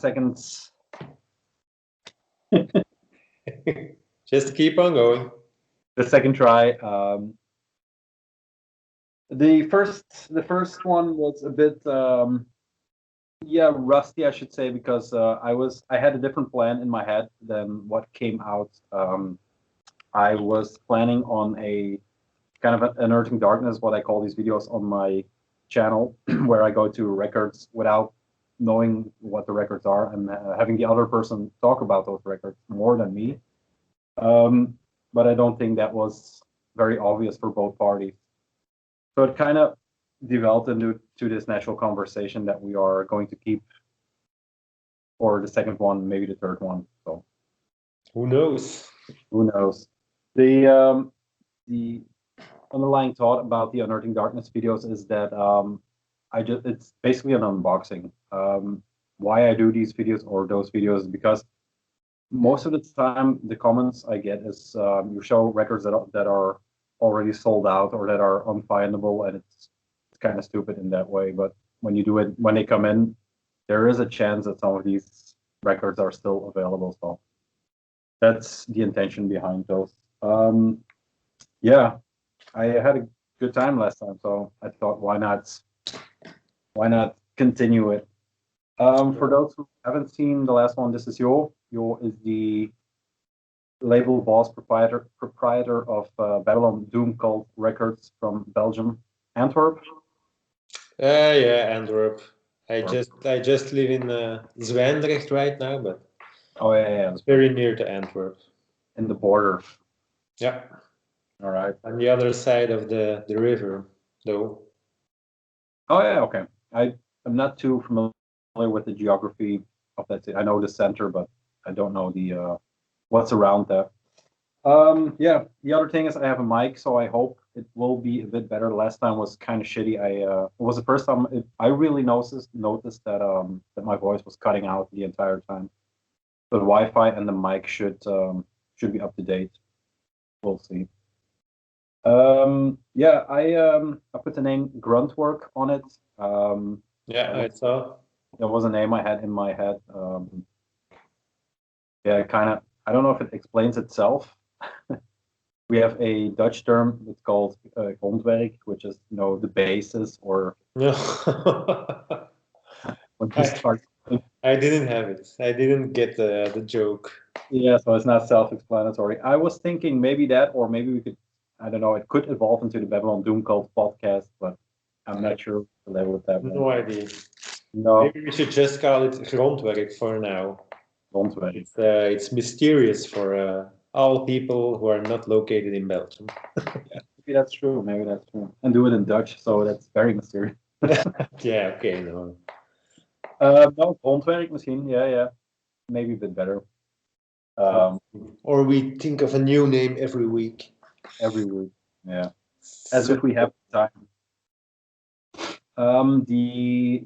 second. Just keep on going. The second try. The first one was a bit rusty, I should say, because I had a different plan in my head than what came out. I was planning on a kind of an unearthing darkness, what I call these videos on my channel, where I go to records without knowing what the records are and having the other person talk about those records more than me. But I don't think that was very obvious for both parties. So it kind of developed into this natural conversation that we are going to keep for the second one, maybe the third one. So who knows? Who knows? The underlying thought about the Unearthing Darkness videos is that it's basically an unboxing. Why I do these videos or those videos is because most of the time the comments I get is you show records that are already sold out or that are unfindable, and it's kind of stupid in that way. But when you do it, when they come in, there is a chance that some of these records are still available. So that's the intention behind those. Yeah, I had a good time last time, so I thought, why not continue it? For those who haven't seen the last one, this is Sju. Sju is the label boss proprietor of Babylon Doom Cult Records from Belgium, Antwerp. Yeah, Antwerp. I just live in Zwijndrecht right now, but it's very near to Antwerp. In the border. Yeah. All right. On the other side of the river, though. Oh yeah, okay. I'm not too familiar with the geography of that city. I know the center, but I don't know the what's around that. Yeah, the other thing is I have a mic, so I hope it will be a bit better. Last time was kind of shitty. It was the first time I really noticed that that my voice was cutting out the entire time. So the Wi-Fi and the mic should be up to date. We'll see. Yeah, I put the name Grondwerk on it. Yeah, I saw. There was a name I had in my head. Yeah, I don't know if it explains itself. We have a Dutch term. It's called Grondwerk, which is the basis or. No. When you start. I didn't have it. I didn't get the joke. Yeah, so it's not self-explanatory. I was thinking maybe that, or maybe we could. I don't know. It could evolve into the Babylon Doom Cult podcast, but I'm not sure the level of that. No idea. No. Maybe we should just call it Grondwerk for now. Grondwerk. It's mysterious for all people who are not located in Belgium. Yeah, maybe that's true. Maybe that's true. And do it in Dutch, so that's very mysterious. Yeah. Okay. No. No, Grondwerk misschien. Yeah. Maybe a bit better. Or we think of a new name every week. Every week, yeah. As if we have time. We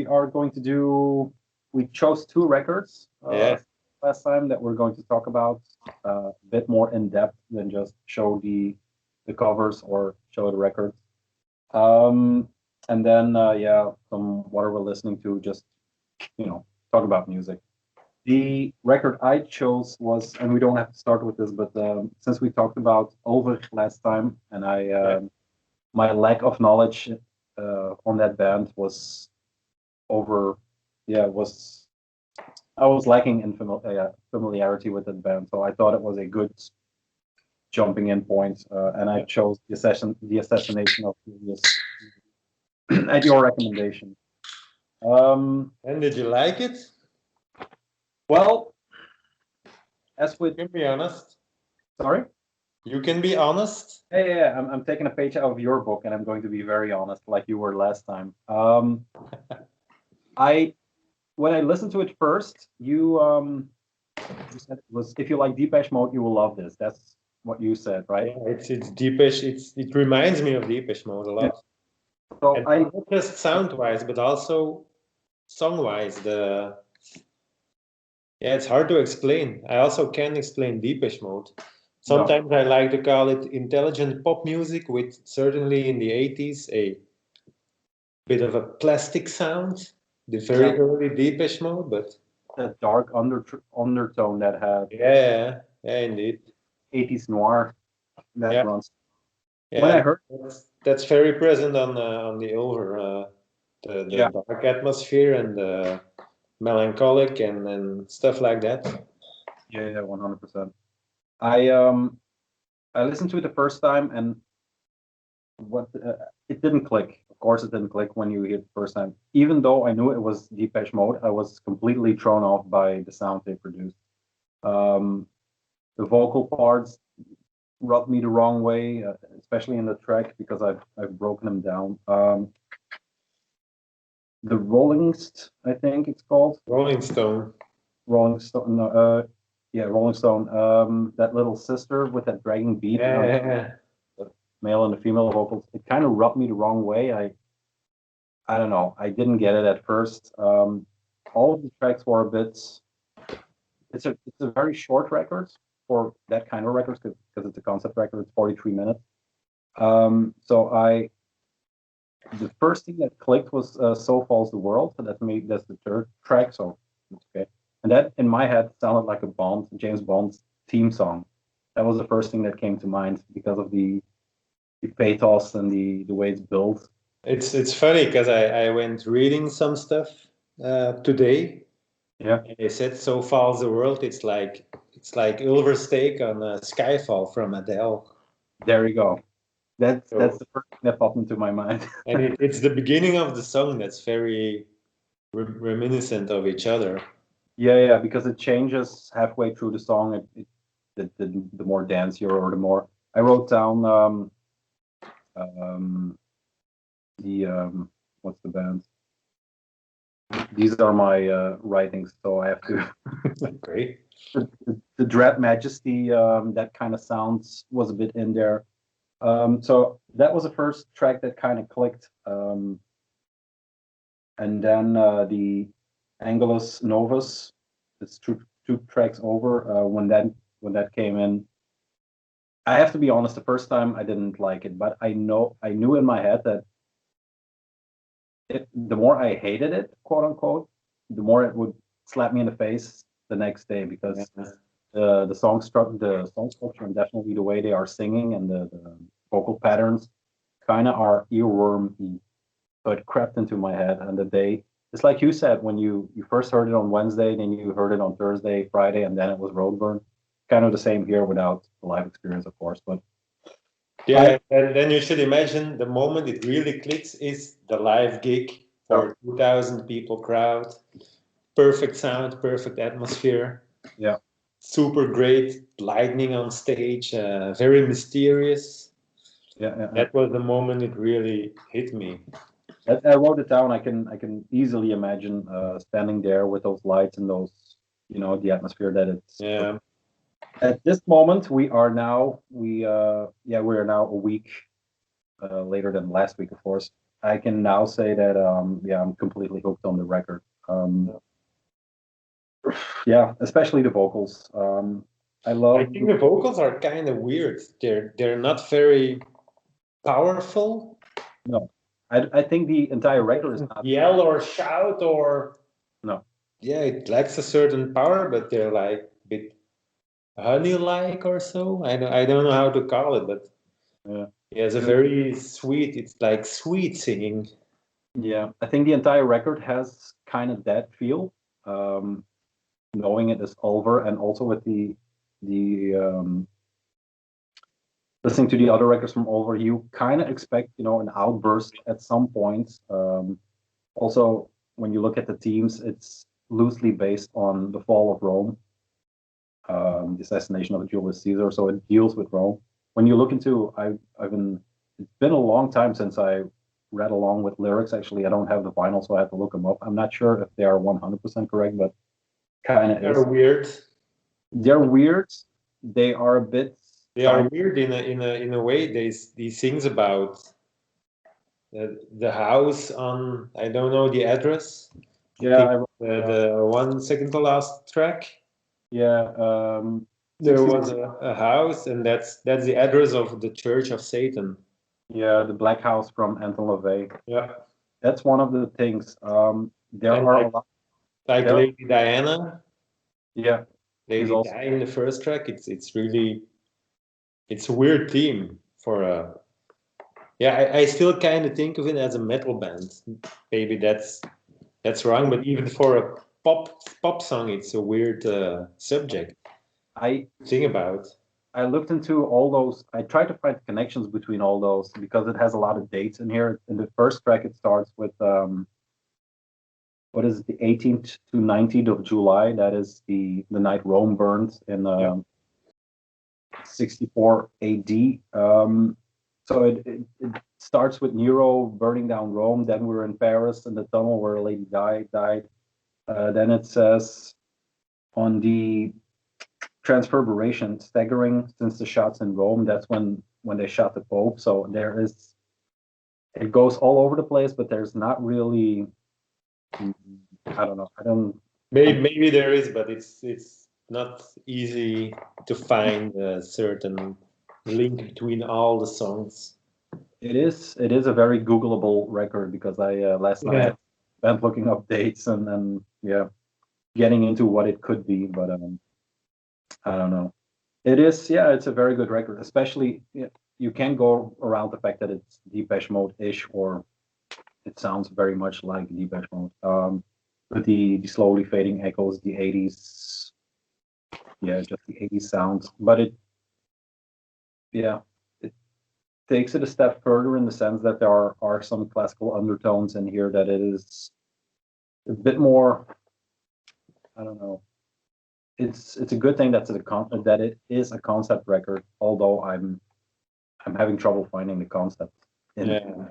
are going to do. We chose 2 records last time that we're going to talk about a bit more in depth than just show the covers or show the records. And then some what we're listening to, just talk about music. The record I chose was, and we don't have to start with this, but since we talked about Ulver last time, and my lack of knowledge on that band was I was lacking in familiarity with that band, so I thought it was a good jumping in point, and I chose the Assassination of Julius at your recommendation. And did you like it? Well, you can be honest. Sorry? You can be honest. Yeah. I'm taking a page out of your book, and I'm going to be very honest, like you were last time. When I listened to it first, you said it was, if you like Depeche Mode, you will love this. That's what you said, right? Yeah, it's Depeche. It reminds me of Depeche Mode a lot. Yeah. So not just sound-wise, but also song-wise. It's hard to explain. I also can't explain Depeche Mode. Sometimes I like to call it intelligent pop music with, certainly in the 80s, a bit of a plastic sound. the very early Depeche Mode, but that dark undertone that had yeah, indeed, 80s noir that runs. Yeah, when I heard that's very present on the Ulver, the dark atmosphere and the melancholic and stuff like that. Yeah, 100%. I listened to it the first time and it didn't click. Of course, it didn't click when you hear it the first time. Even though I knew it was Depeche Mode, I was completely thrown off by the sound they produced. The vocal parts rubbed me the wrong way, especially in the track because I've broken them down. The I think it's called Rolling Stone. Rolling Stone. Rolling Stone. That little sister with that dragging beat. Yeah. The male and the female vocals. It kind of rubbed me the wrong way. I don't know. I didn't get it at first. All of the tracks were a bit. It's a very short record for that kind of records because it's a concept record. It's 43 minutes. So the first thing that clicked was "So Falls the World." So that's the third track. So okay, and that in my head sounded like a James Bond's theme song. That was the first thing that came to mind because of the pathos and the way it's built. It's funny because I went reading some stuff today. Yeah, and they said "So Falls the World." It's like Ulver's take on Skyfall from Adele. There you go. That's the first thing that popped into my mind. And it's the beginning of the song that's very reminiscent of each other. Yeah, because it changes halfway through the song. The more dancier or the more. I wrote down what's the band? These are my writings, so I have to. Great. The Dread Majesty, that kind of sounds was a bit in there. So that was the first track that kind of clicked. And then the Angelus Novus, it's two tracks over. When that came in, I have to be honest. The first time I didn't like it, but I knew in my head that the more I hated it, quote unquote, the more it would slap me in the face the next day because the song structure and definitely the way they are singing and the vocal patterns kind of are earwormy, but crept into my head. And the day, it's like you said, when you first heard it on Wednesday, then you heard it on Thursday, Friday, and then it was Roadburn. Kind of the same here without the live experience, of course, but. Yeah, and then you should imagine the moment it really clicks is the live gig for 2,000 people crowd. Perfect sound, perfect atmosphere. Yeah. Super great lightning on stage, very mysterious. Yeah. That was the moment it really hit me. I wrote it down. I can easily imagine standing there with those lights and those, the atmosphere that it's. Yeah. At this moment, we are now a week later than last week, of course. I can now say that I'm completely hooked on the record. Yeah, especially the vocals. I think the vocals are kind of weird. They're not very powerful. No, I think the entire record is not yell or shout or no. Yeah, it lacks a certain power, but they're like a bit honey-like or so. I don't know how to call it, but yeah, it's a very sweet. It's like sweet singing. Yeah, I think the entire record has kind of that feel. Knowing it is Ulver, and also with the listening to the other records from Ulver, you kind of expect an outburst at some point. Also, when you look at the themes, it's loosely based on the fall of Rome, the assassination of Julius Caesar. So it deals with Rome. When you look into, it's been a long time since I read along with lyrics. Actually, I don't have the vinyl, so I have to look them up. I'm not sure if they are 100% correct, but kind of They're weird. They're weird. They are a bit. They are weird in a way. He sings about the house on, I don't know the address. Yeah, the 1 second to last track. Yeah, there was a house, and that's the address of the Church of Satan. Yeah, the Black House from Anton LaVey. Yeah, that's one of the things. there And are a lot. like There, Lady Diana, yeah, he's Lady also. Di in the first track. It's really it's a weird theme for a. Yeah, I still kind of think of it as a metal band. Maybe that's wrong, but even for a pop song, it's a weird subject I to think about. I looked into all those. I tried to find connections between all those because it has a lot of dates in here. In the first track, it starts with what is it, the 18th to 19th of July? That is the night Rome burned in 64 AD. So it starts with Nero burning down Rome. Then we're in Paris in the tunnel where Lady Di died. Then it says on the transfiguration, staggering since the shots in Rome. That's when they shot the Pope. So it goes all over the place, but there's not really. I don't know. I don't. Maybe there is, but it's not easy to find a certain link between all the songs. It is a very Googleable record because I last night Yeah. I spent looking up dates and yeah, getting into what it could be, but I don't know. It is, yeah, it's a very good record, especially yeah, you can go around the fact that it's Depeche Mode-ish, or it sounds very much like Depeche Mode. With the slowly fading echoes, the 80s, yeah, just the 80s sounds. But yeah, it takes it a step further in the sense that there are some classical undertones in here that it is a bit more, I don't know. It's a good thing that it is a concept record, although I'm having trouble finding the concept in it. Yeah.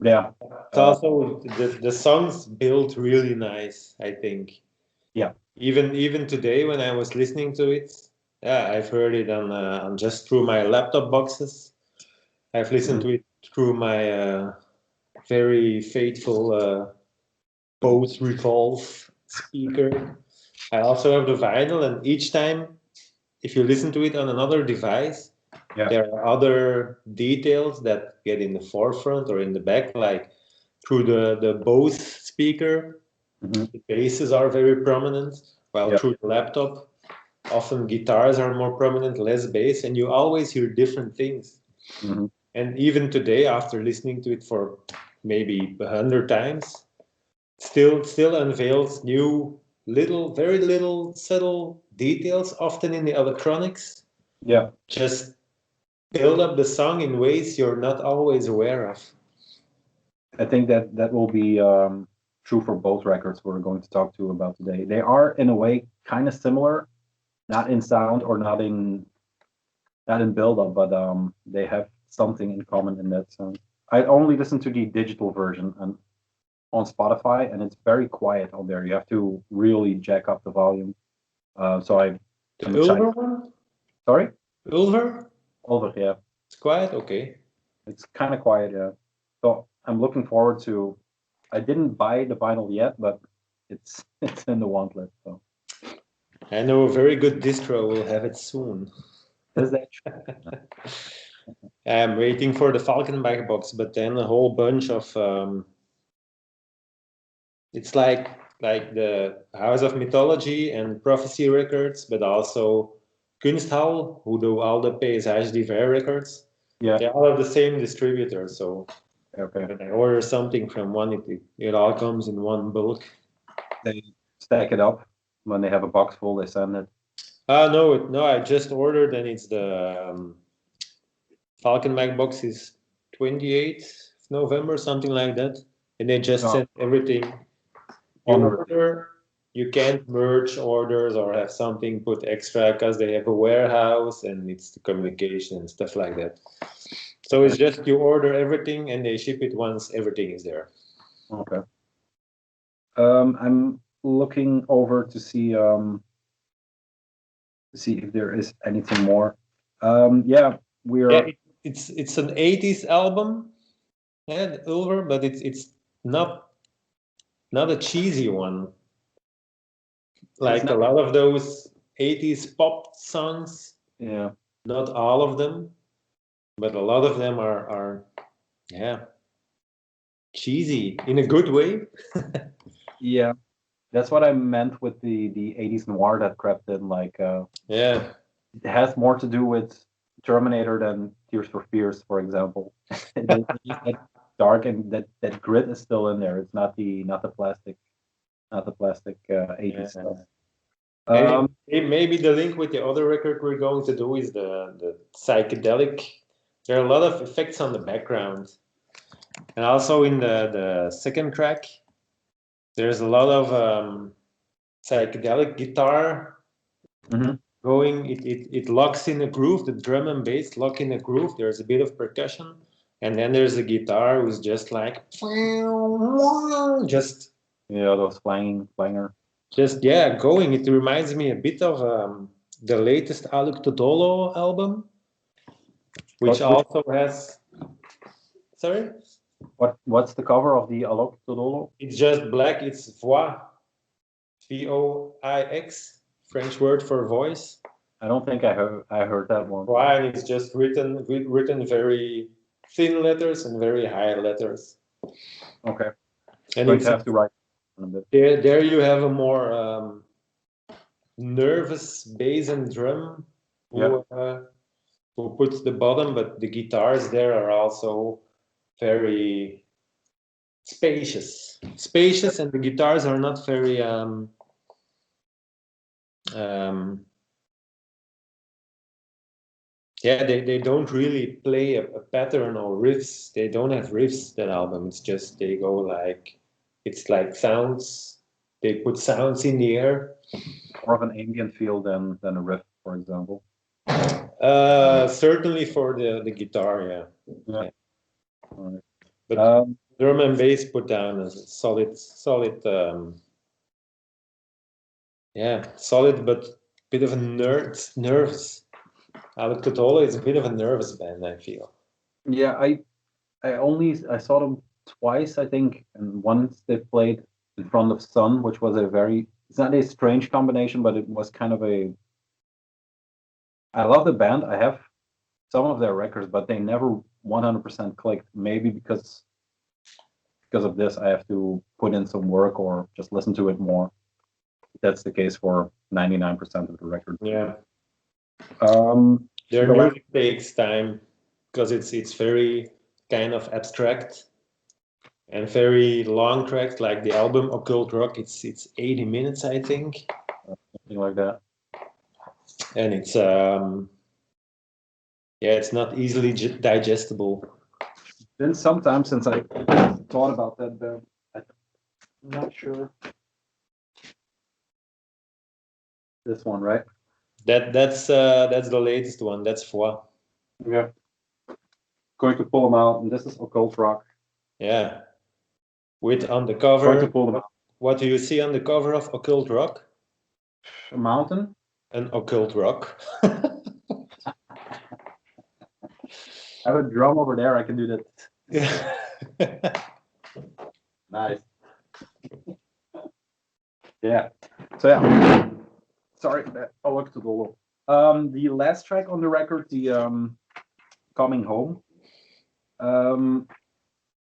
Yeah. It's also the songs built really nice, I think. Yeah. Even today when I was listening to it, yeah, I've heard it on just through my laptop boxes. I've listened Mhm. to it through my very faithful Bose Revolve speaker. I also have the vinyl, and each time, if you listen to it on another device, Yeah. there are other details that get in the forefront or in the back, like through the Bose speaker, Hmm. the basses are very prominent, while Yeah. through the laptop, often guitars are more prominent, less bass, and you always hear different things. Hmm. And even today, after listening to it for maybe 100 times, still unveils new very little subtle details, often in the electronics. Yeah. Just build up the song in ways you're not always aware of. I think that will be true for both records we're going to talk to about today. They are in a way kind of similar, not in sound or not in build up, but they have something in common in that sense. I only listen to the digital version and on Spotify, and it's very quiet on there. You have to really jack up the volume. So The I'm trying. Ulver one? Sorry, Ulver? Ulver. Yeah, It's quiet? Okay. it's kind of quiet. Yeah. So I'm looking forward to. I didn't buy the vinyl yet, but it's in the want list. So I know a very good distro will have it soon. is that I'm waiting for the Falkenbach box, but then a whole bunch of it's like the House of Mythology and Prophecy records, but also Kunsthal, who do all the Paysage d'Hiver records. yeah. They all have the same distributor, so Okay. when I order something from one, it all comes in one bulk. They stack it up when they have a box full. They send it. No, I just ordered, and it's the Falkenbach box is 28th of November, something like that, and they just Oh, sent everything. You on order, you can't merge orders or have something put extra because they have a warehouse and it's the communication and stuff like that. So it's just you order everything and they ship it once everything is there. Okay. I'm looking over to see if there is anything more. Yeah, Yeah, we're it's an 80s album, yeah, Ulver, but it's not not a cheesy one. it's Like a not. lot of those 80s pop songs, Yeah, not all of them, but a lot of them are yeah. cheesy in a good way. Yeah, that's what I meant with the 80s noir that crept in. Like, Yeah. it has more to do with Terminator than Tears for Fears, for example. It's just that dark, and that grit is still in there. It's not the plastic 80s Yeah. stuff. And maybe the link with the other record we're going to do is the psychedelic. There are a lot of effects on the background. And also in the second track, there's a lot of psychedelic guitar Mhm. going. It locks in a groove. The drum and bass lock in a groove. There's a bit of percussion. And then there's a guitar who's just like, just Yeah, those clanger. going. It reminds me a bit of the latest Aluk Todolo album, which also has. Sorry, What's the cover of the Alok Todolo? it's just black. It's voix, Voix, French word for voice. I don't think I heard that one. Voix, and it's just written very thin letters and very high letters. Okay, And going it's to have to write a bit. there you have a more nervous bass and drum who puts the bottom, but the guitars there are also very spacious, and the guitars are not very they don't really play a pattern or riffs. They don't have riffs, that album. It's just they go like, it's like sounds. They put sounds in the air. More of an ambient feel than a riff, for example. Certainly for the guitar, yeah. All right. But drum and bass put down a solid, solid, but bit of a nerves. Alec Totola is a bit of a nervous band, I feel. Yeah, I saw them twice, I think, and once they played in front of Sun, which was it's not a strange combination, but it was kind of I love the band. I have some of their records, but they never 100% clicked. Maybe because of this, I have to put in some work or just listen to it more. That's the case for 99% of the records. Yeah. Their music takes time because it's very kind of abstract and very long tracks. Like the album Occult Rock, it's 80 minutes, I think, something like that. And it's it's not easily digestible. Been some time since I thought about that band. I'm not sure. This one, right? That's the latest one. That's four. Yeah. Going to pull them out, and this is Occult Rock. Yeah. With on the cover. Going to pull them out. What do you see on the cover of Occult Rock? A mountain. An occult rock. I have a drum over there. I can do that. Yeah. Nice. Yeah. So yeah. Sorry, I'll look to Dolo. The last track on the record, the Coming Home,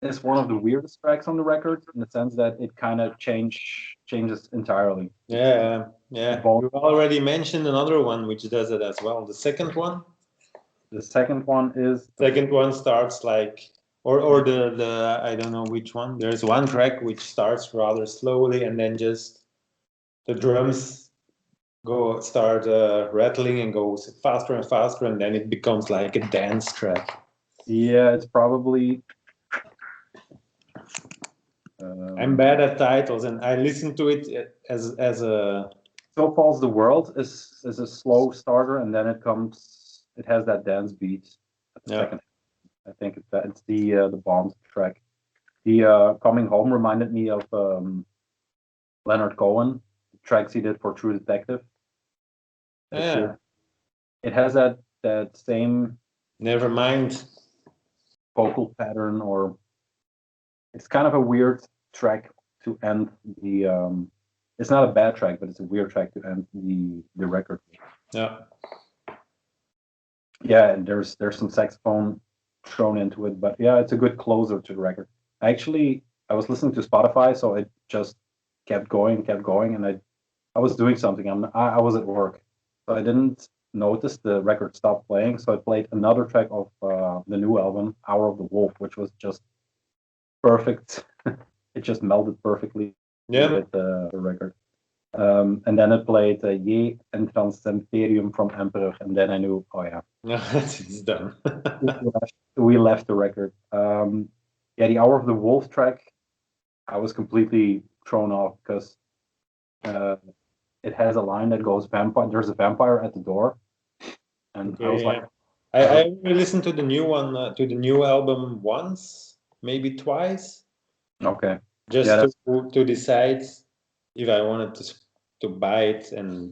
is one of the weirdest tracks on the record in the sense that it kind of changes entirely. Yeah. You already mentioned another one which does it as well. The second one. The second one is. Second one starts like, or the I don't know which one. There's one track which starts rather slowly and then just the drums start rattling and goes faster and faster, and then it becomes like a dance track. Yeah, it's probably. I'm bad at titles, and I listen to it as a. So Falls the World is a slow starter, and then it has that dance beat at the second. I think it's the Bombs track. The Coming Home reminded me of Leonard Cohen, the tracks he did for True Detective. Yeah. It has that same. Never mind. Vocal pattern, or it's kind of a weird track to end the. It's not a bad track, but it's a weird track to end the record. Yeah. Yeah, and there's some saxophone thrown into it, but yeah, it's a good closer to the record. I was listening to Spotify, so it just kept going, and I was doing something. I was at work, so I didn't notice the record stopped playing. So I played another track of the new album, Hour of the Wolf, which was just perfect. It just melded perfectly with the record. And then it played Je Entrans Imperium from Emperor, and then I knew, oh yeah, it's done. we left the record. Yeah, the Hour of the Wolf track, I was completely thrown off because it has a line that goes vampire. There's a vampire at the door, and I was like, I only listened to the new one, to the new album once, maybe twice. Okay. Just to decide if I wanted to buy it and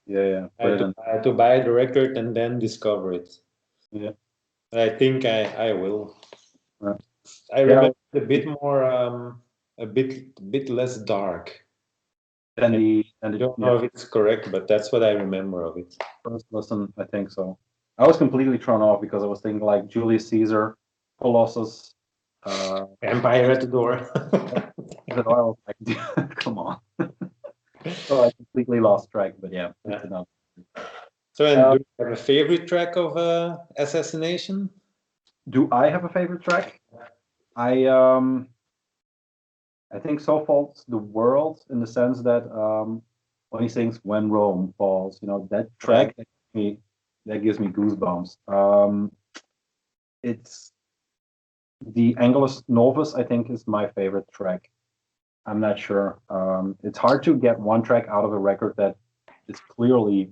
to buy the record and then discover it. Yeah. I think I will. Right. I remember a bit more, a bit less dark. And I don't know if it's correct, but that's what I remember of it. First listen, I think so. I was completely thrown off because I was thinking like Julius Caesar, Colossus, Empire at the door. I was like, come on. So I completely lost track, but yeah. So, and do you have a favorite track of Assassination? Do I have a favorite track? I think So Falls the World, in the sense that when he sings "When Rome Falls," that track that gives me goosebumps. It's the Angelus Novus, I think, is my favorite track. I'm not sure. It's hard to get one track out of a record that is clearly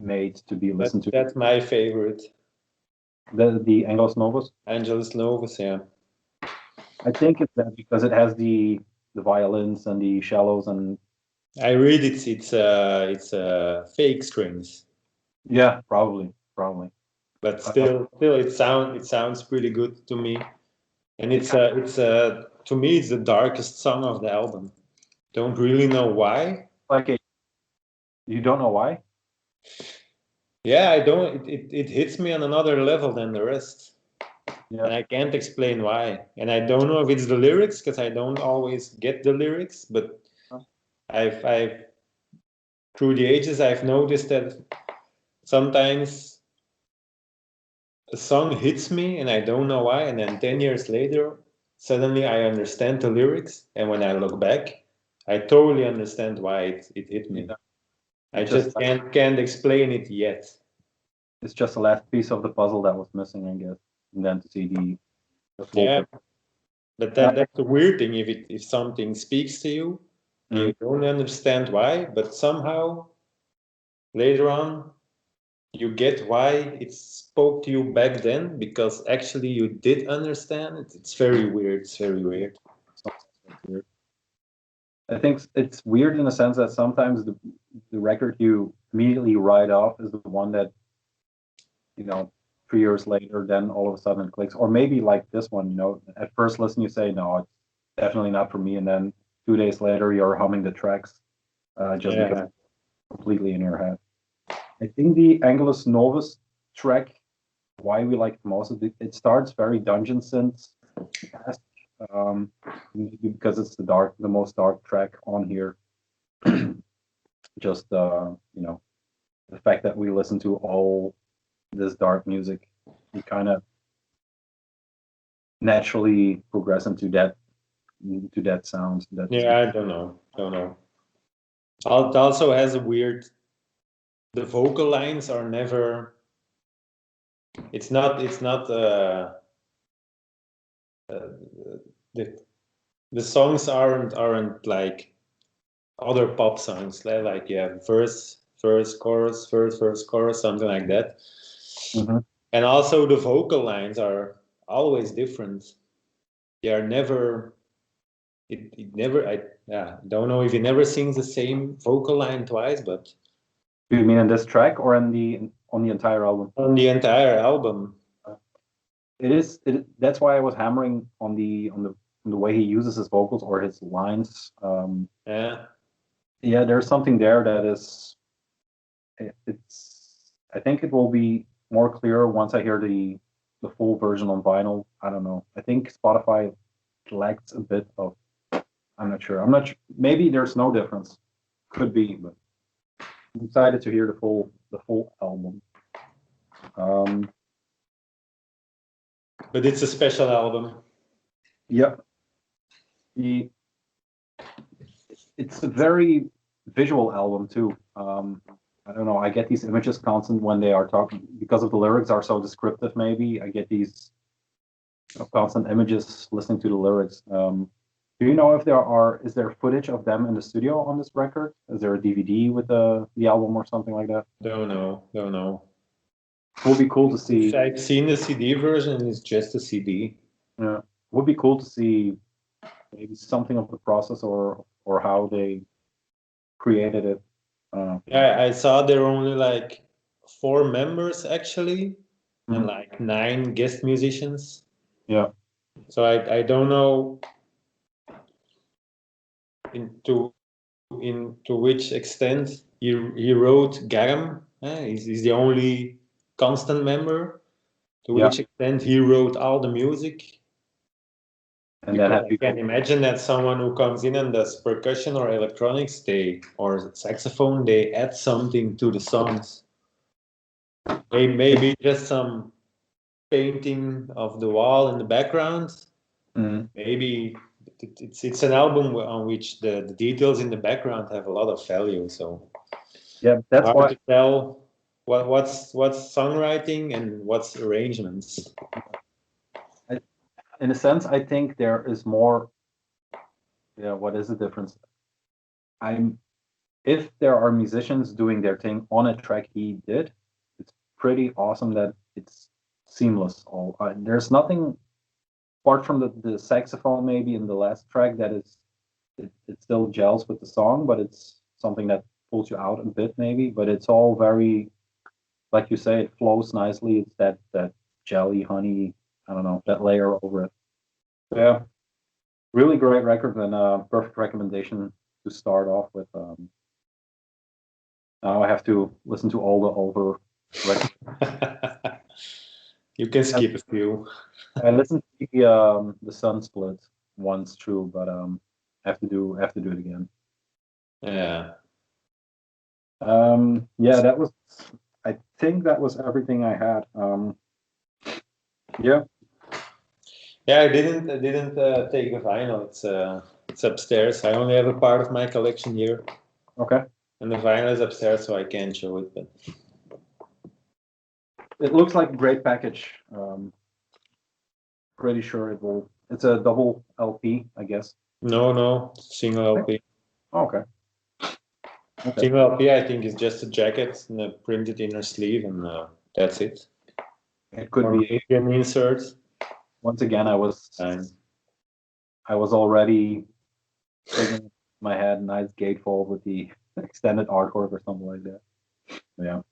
made to be listened to. That's my favorite. The Angelus Novus? Angelus Novus, yeah. I think it's that because it has the violins and the cellos and. I read it's fake strings. Yeah, probably. But still, it sounds pretty good to me, and it's to me it's the darkest song of the album. Don't really know why. Okay, you don't know why? Yeah, I don't. It hits me on another level than the rest. Yeah. And I can't explain why. And I don't know if it's the lyrics, because I don't always get the lyrics, but I've through the ages I've noticed that sometimes a song hits me and I don't know why, and then 10 years later suddenly I understand the lyrics, and when I look back I totally understand why it hit me. I just can't explain it yet. It's just the last piece of the puzzle that was missing, I guess. And then to see the full picture. But that's the weird thing. If something speaks to you, you don't understand why, but somehow later on you get why it spoke to you back then, because actually you did understand it. It's very weird. It's very weird. I think it's weird in the sense that sometimes the record you immediately write off is the one that 3 years later, then all of a sudden it clicks. Or maybe like this one, at first listen you say, no, it's definitely not for me. And then 2 days later you're humming the tracks just because it's completely in your head. I think the Angelus Novus track, why we like it most, it starts very dungeon synth, because it's the most dark track on here. Just the fact that we listen to all this dark music, you kind of naturally progress into that sound. I don't know. It also has a weird. The vocal lines are never. It's not. The songs aren't like other pop songs. Like verse, chorus, verse, chorus, something like that. Mm-hmm. And also the vocal lines are always different. They are never. It never. I don't know if he never sings the same vocal line twice, but. Do you mean in this track or on the entire album? On the entire album. That's why I was hammering on the way he uses his vocals or his lines. There's something there that is. I think it will be more clear once I hear the full version on vinyl. I don't know. I think Spotify lacks a bit of. I'm not sure. I'm not. Maybe there's no difference. Could be, but I'm excited to hear the full album. But it's a special album. Yep. It's a very visual album too. I don't know. I get these images constant when they are talking because of the lyrics are so descriptive. Maybe I get these constant images listening to the lyrics. Do you know if is there footage of them in the studio on this record? Is there a DVD with the album or something like that? Don't know. It would be cool to see. I've seen the CD version. It's just a CD. Yeah, it would be cool to see maybe something of the process or how they created it. Yeah, I saw there are only like 4 members actually, and like 9 guest musicians. Yeah. So I don't know into which extent he wrote Garam. He's the only constant member. To which extent he wrote all the music. And then I can imagine that someone who comes in and does percussion or electronics, or saxophone, they add something to the songs. Maybe just some painting of the wall in the background. Maybe it's an album on which the details in the background have a lot of value. So yeah, that's hard to tell what's songwriting and what's arrangements. In a sense, I think there is more. Yeah, what is the difference? If there are musicians doing their thing on a track he did, it's pretty awesome that it's seamless. There's nothing apart from the saxophone maybe in the last track that it still gels with the song, but it's something that pulls you out a bit maybe. But it's all very, like you say, it flows nicely. It's that jelly, honey, I don't know, that layer over it. So, yeah, really great record and a perfect recommendation to start off with. Now I have to listen to all the Ulver records. You can skip a few. I listened to the Sun Split once through, but I have to do it again. Yeah. Yeah, I think that was everything I had. Yeah. Yeah, I didn't take the vinyl. It's upstairs. I only have a part of my collection here. Okay. And the vinyl is upstairs, so I can't show it. But it looks like a great package. Pretty sure it will. It's a double LP, I guess. No, single LP. Okay. Single LP, I think, is just a jacket and a printed inner sleeve, and that's it. It could be an insert. Once again, I was already thinking in my head nice gatefold with the extended artwork or something like that. Yeah.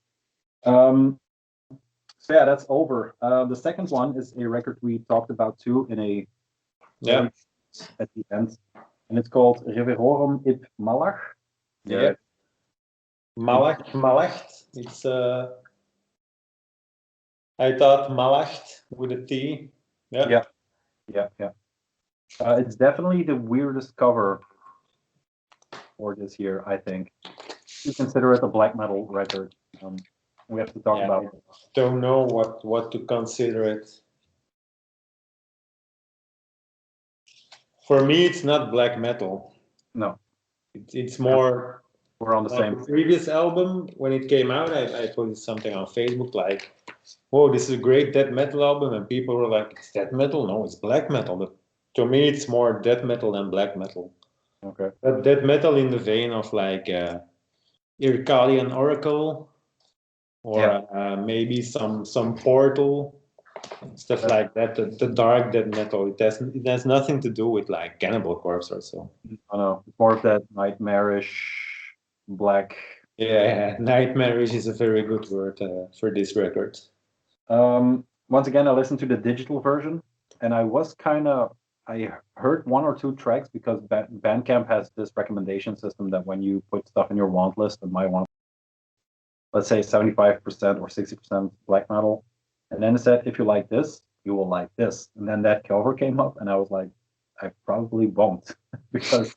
So yeah, that's over. The second one is a record we talked about too at the end, and it's called Reverorum ib Malacht. Yeah. Malacht. It's I thought Malacht with a T. Yeah. It's definitely the weirdest cover for this year, I think. You consider it a black metal record. We have to talk about it. Don't know what to consider it. For me, it's not black metal. No. It's more. We're on the same. The previous album, when it came out, I posted something on Facebook like, "Whoa, this is a great death metal album," and people were like, "It's death metal? No, it's black metal." But to me, it's more death metal than black metal. Okay. But death metal in the vein of like Irkalian Oracle, or maybe some Portal, stuff like that. The dark death metal. It has nothing to do with like Cannibal Corpse or so. I know. It's more of that nightmarish black. Yeah, nightmarish is a very good word for this record. Once again, I listened to the digital version, and I heard 1 or 2 tracks because Bandcamp has this recommendation system that when you put stuff in your want list, and my want, let's say 75% or 60% black metal, and then it said if you like this, you will like this, and then that cover came up, and I was like, I probably won't because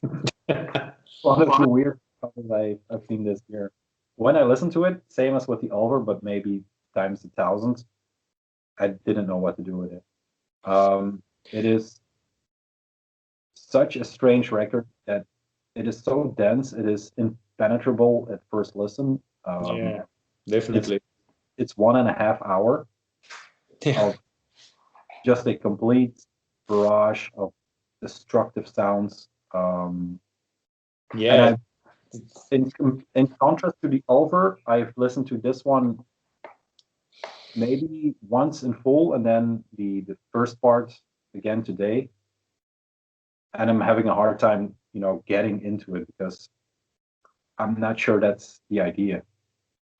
one of the weird songs I've seen this year. When I listened to it, same as with the Ulver, but maybe times 1,000, I didn't know what to do with it. It is such a strange record that it is so dense, it is impenetrable at first listen. Yeah, definitely. It's 1.5 hours of just a complete barrage of destructive sounds. Yeah, And in contrast to the Ulver, I've listened to this one maybe once in full, and then the first part again today. And I'm having a hard time, getting into it because I'm not sure that's the idea.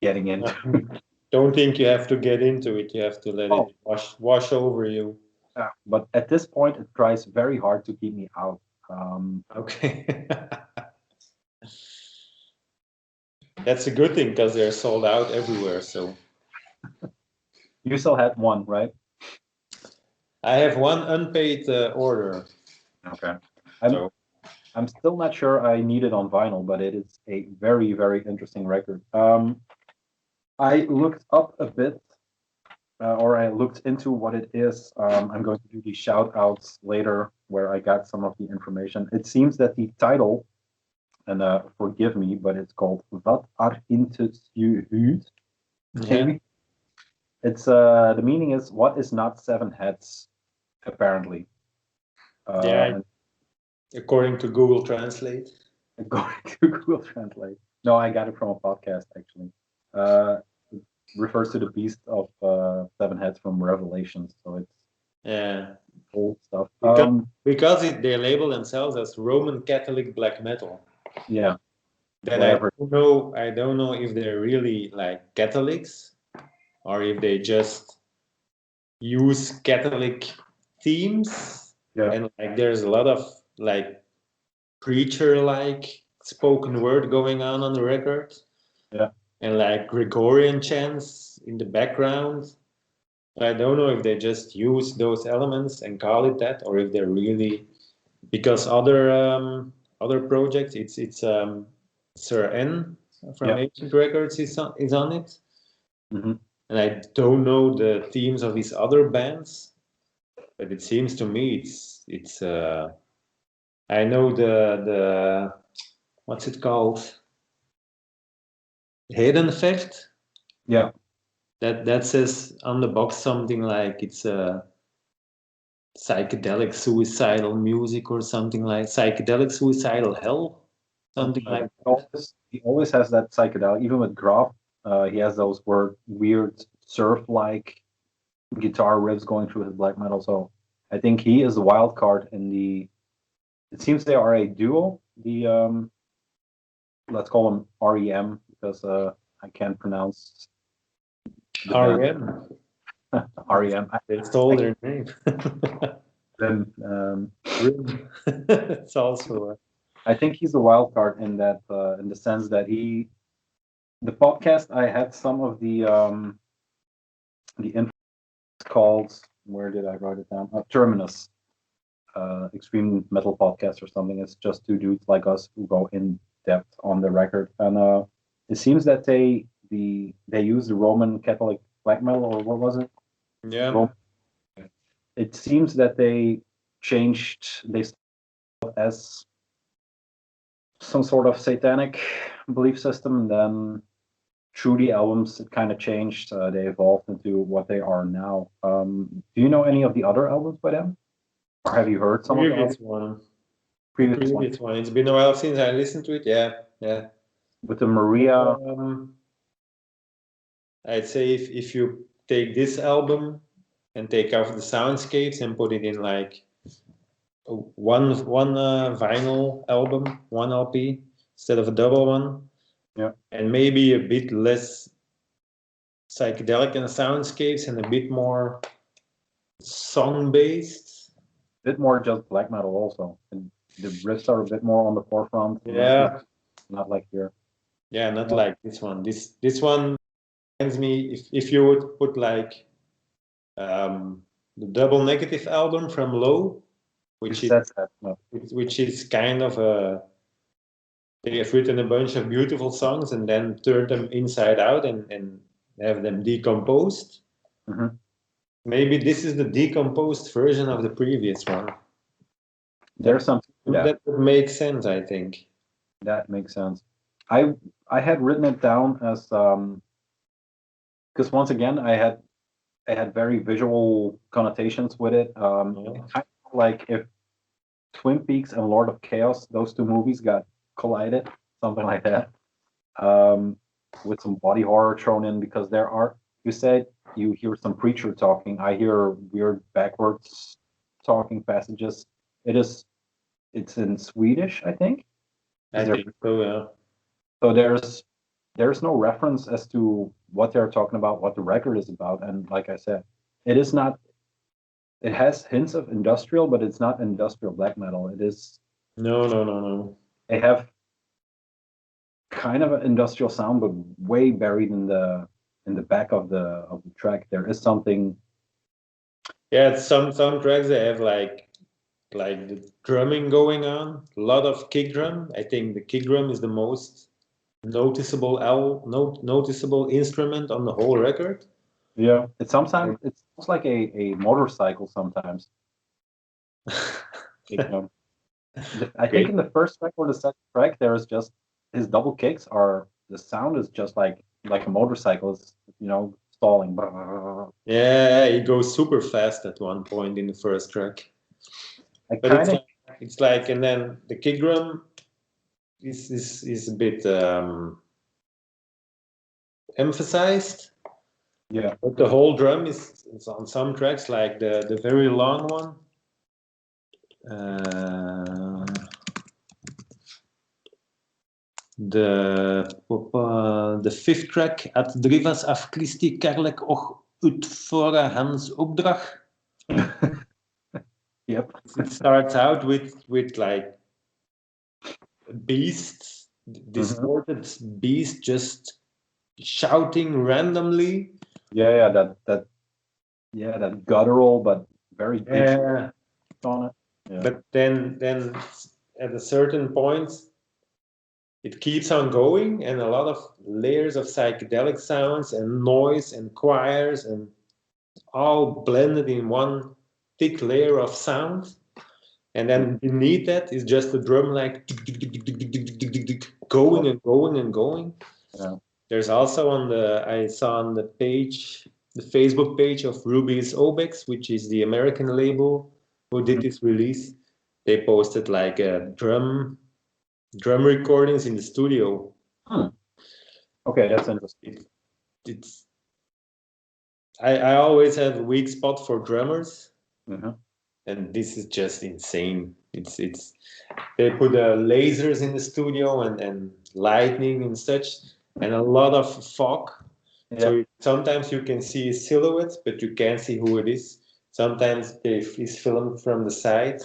Getting into it. don't think you have to get into it. You have to let it wash over you. Yeah, but at this point, it tries very hard to keep me out. Okay. That's a good thing because they're sold out everywhere. So You still had one, right? I have one unpaid order. Okay. So I'm still not sure I need it on vinyl, but it is a very, very interesting record. I looked up a bit, or I looked into what it is. I'm going to do the shout outs later where I got some of the information. It seems that the title, and forgive me, but it's called Wat inte Sju Huvud. Maybe. It's the meaning is what is not seven heads, apparently. yeah, according to Google Translate. According to Google Translate. No, I got it from a podcast actually. It refers to the beast of seven heads from Revelations, so it's old stuff. Because they label themselves as Roman Catholic black metal. Yeah. Then I don't know if they're really like Catholics or if they just use Catholic themes. Yeah. And like there's a lot of like preacher like spoken word going on the record. Yeah. And like Gregorian chants in the background. I don't know if they just use those elements and call it that, or if they're really because other projects it's Sir N from Ancient Records is on it. Mm-hmm. And I don't know the themes of these other bands, but it seems to me it's I know the what's it called? Hedenvecht. Yeah. That says on the box something like it's a psychedelic suicidal music or something like psychedelic suicidal hell, something like that. He always has that psychedelic, even with Graf. He has those weird surf-like guitar riffs going through his black metal. So I think he is the wild card in the. It seems they are a duo. The let's call them REM because I can't pronounce REM. REM. They stole their name. Then it's also. I think he's a wild card in that, in the sense that the podcast I had some of the info called, where did I write it down? Terminus, extreme metal podcast or something. It's just two dudes like us who go in depth on the record, and it seems that they use the Roman Catholic black metal, or what was it? Yeah. It seems that they started as some sort of satanic belief system, and then through the albums it kind of changed. They evolved into what they are now. Do you know any of the other albums by them, or have you heard some of the previous one? It's been a while since I listened to it. Yeah. With the Maria. I'd say if you take this album and take off the soundscapes and put it in like one vinyl album, one LP instead of a double one, and maybe a bit less psychedelic in the soundscapes and a bit more song based, a bit more just black metal also, and the riffs are a bit more on the forefront. Yeah, not like here. Yeah, not like this one. This one reminds me if you would put like the double negative album from Low which Who is says that? No. which is kind of a they have written a bunch of beautiful songs and then turned them inside out and have them decomposed. Mhm. Maybe this is the decomposed version of the previous one. There's something to that. That would make sense, I think. That makes sense. I had written it down as because once again I had very visual connotations with it. It's kind of like if Twin Peaks and Lord of Chaos, those two movies got collided, something like that. With some body horror thrown in because there are. You said you hear some preacher talking. I hear weird backwards talking passages. It's in Swedish, I think. I think so, yeah. So there's no reference as to what they're talking about, what the record is about, and like I said, it is not. It has hints of industrial, but it's not industrial black metal. It is. No. They have kind of an industrial sound, but way buried in the back of the track. There is something. Yeah, some tracks they have like the drumming going on, a lot of kick drum. I think the kick drum is the most noticeable instrument on the whole record. Yeah, it's sometimes it's almost like a motorcycle sometimes. I think in the first track or the second track, there is just his double kicks are the sound is just like a motorcycle is stalling. Yeah, it goes super fast at one point in the first track. But it's like, and then the kick drum is a bit emphasized. Yeah. But the whole drum is on some tracks, like the very long one. De fifth track, at drivas af Christi kerlijk och uitvoeren hans opdracht. Yep. It starts out with like beasts, distorted beast just shouting randomly. Yeah, that guttural but very Yeah. on it. Yeah. But then at a certain point it keeps on going, and a lot of layers of psychedelic sounds and noise and choirs and all blended in one thick layer of sound. And then beneath that is just a drum like going and going and going. Yeah. There's also I saw on the Facebook page of Ruby's Obex, which is the American label who did this release. They posted like drum recordings in the studio. Okay, that's interesting. I always have a weak spot for drummers, and this is just insane. It's they put lasers in the studio and lightning and such, and a lot of fog. Yeah. So sometimes you can see a silhouette, but you can't see who it is. Sometimes it's filmed from the side,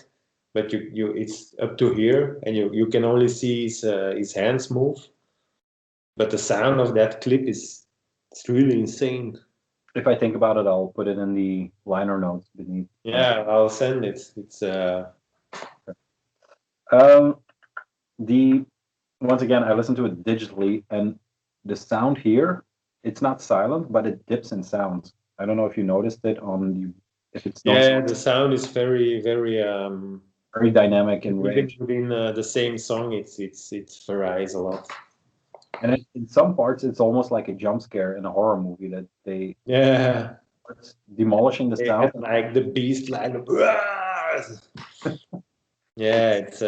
but you it's up to here, and you can only see his hands move. But the sound of that clip it's really insane. If I think about it, I'll put it in the liner notes beneath. Yeah, I'll send it. It's once again, I listened to it digitally, and the sound here, it's not silent, but it dips in sounds. I don't know if you noticed it if it's the sound is very very dynamic and within the same song. It varies a lot. And in some parts, it's almost like a jump scare in a horror movie that they demolishing the sound, like the beast, like yeah, it's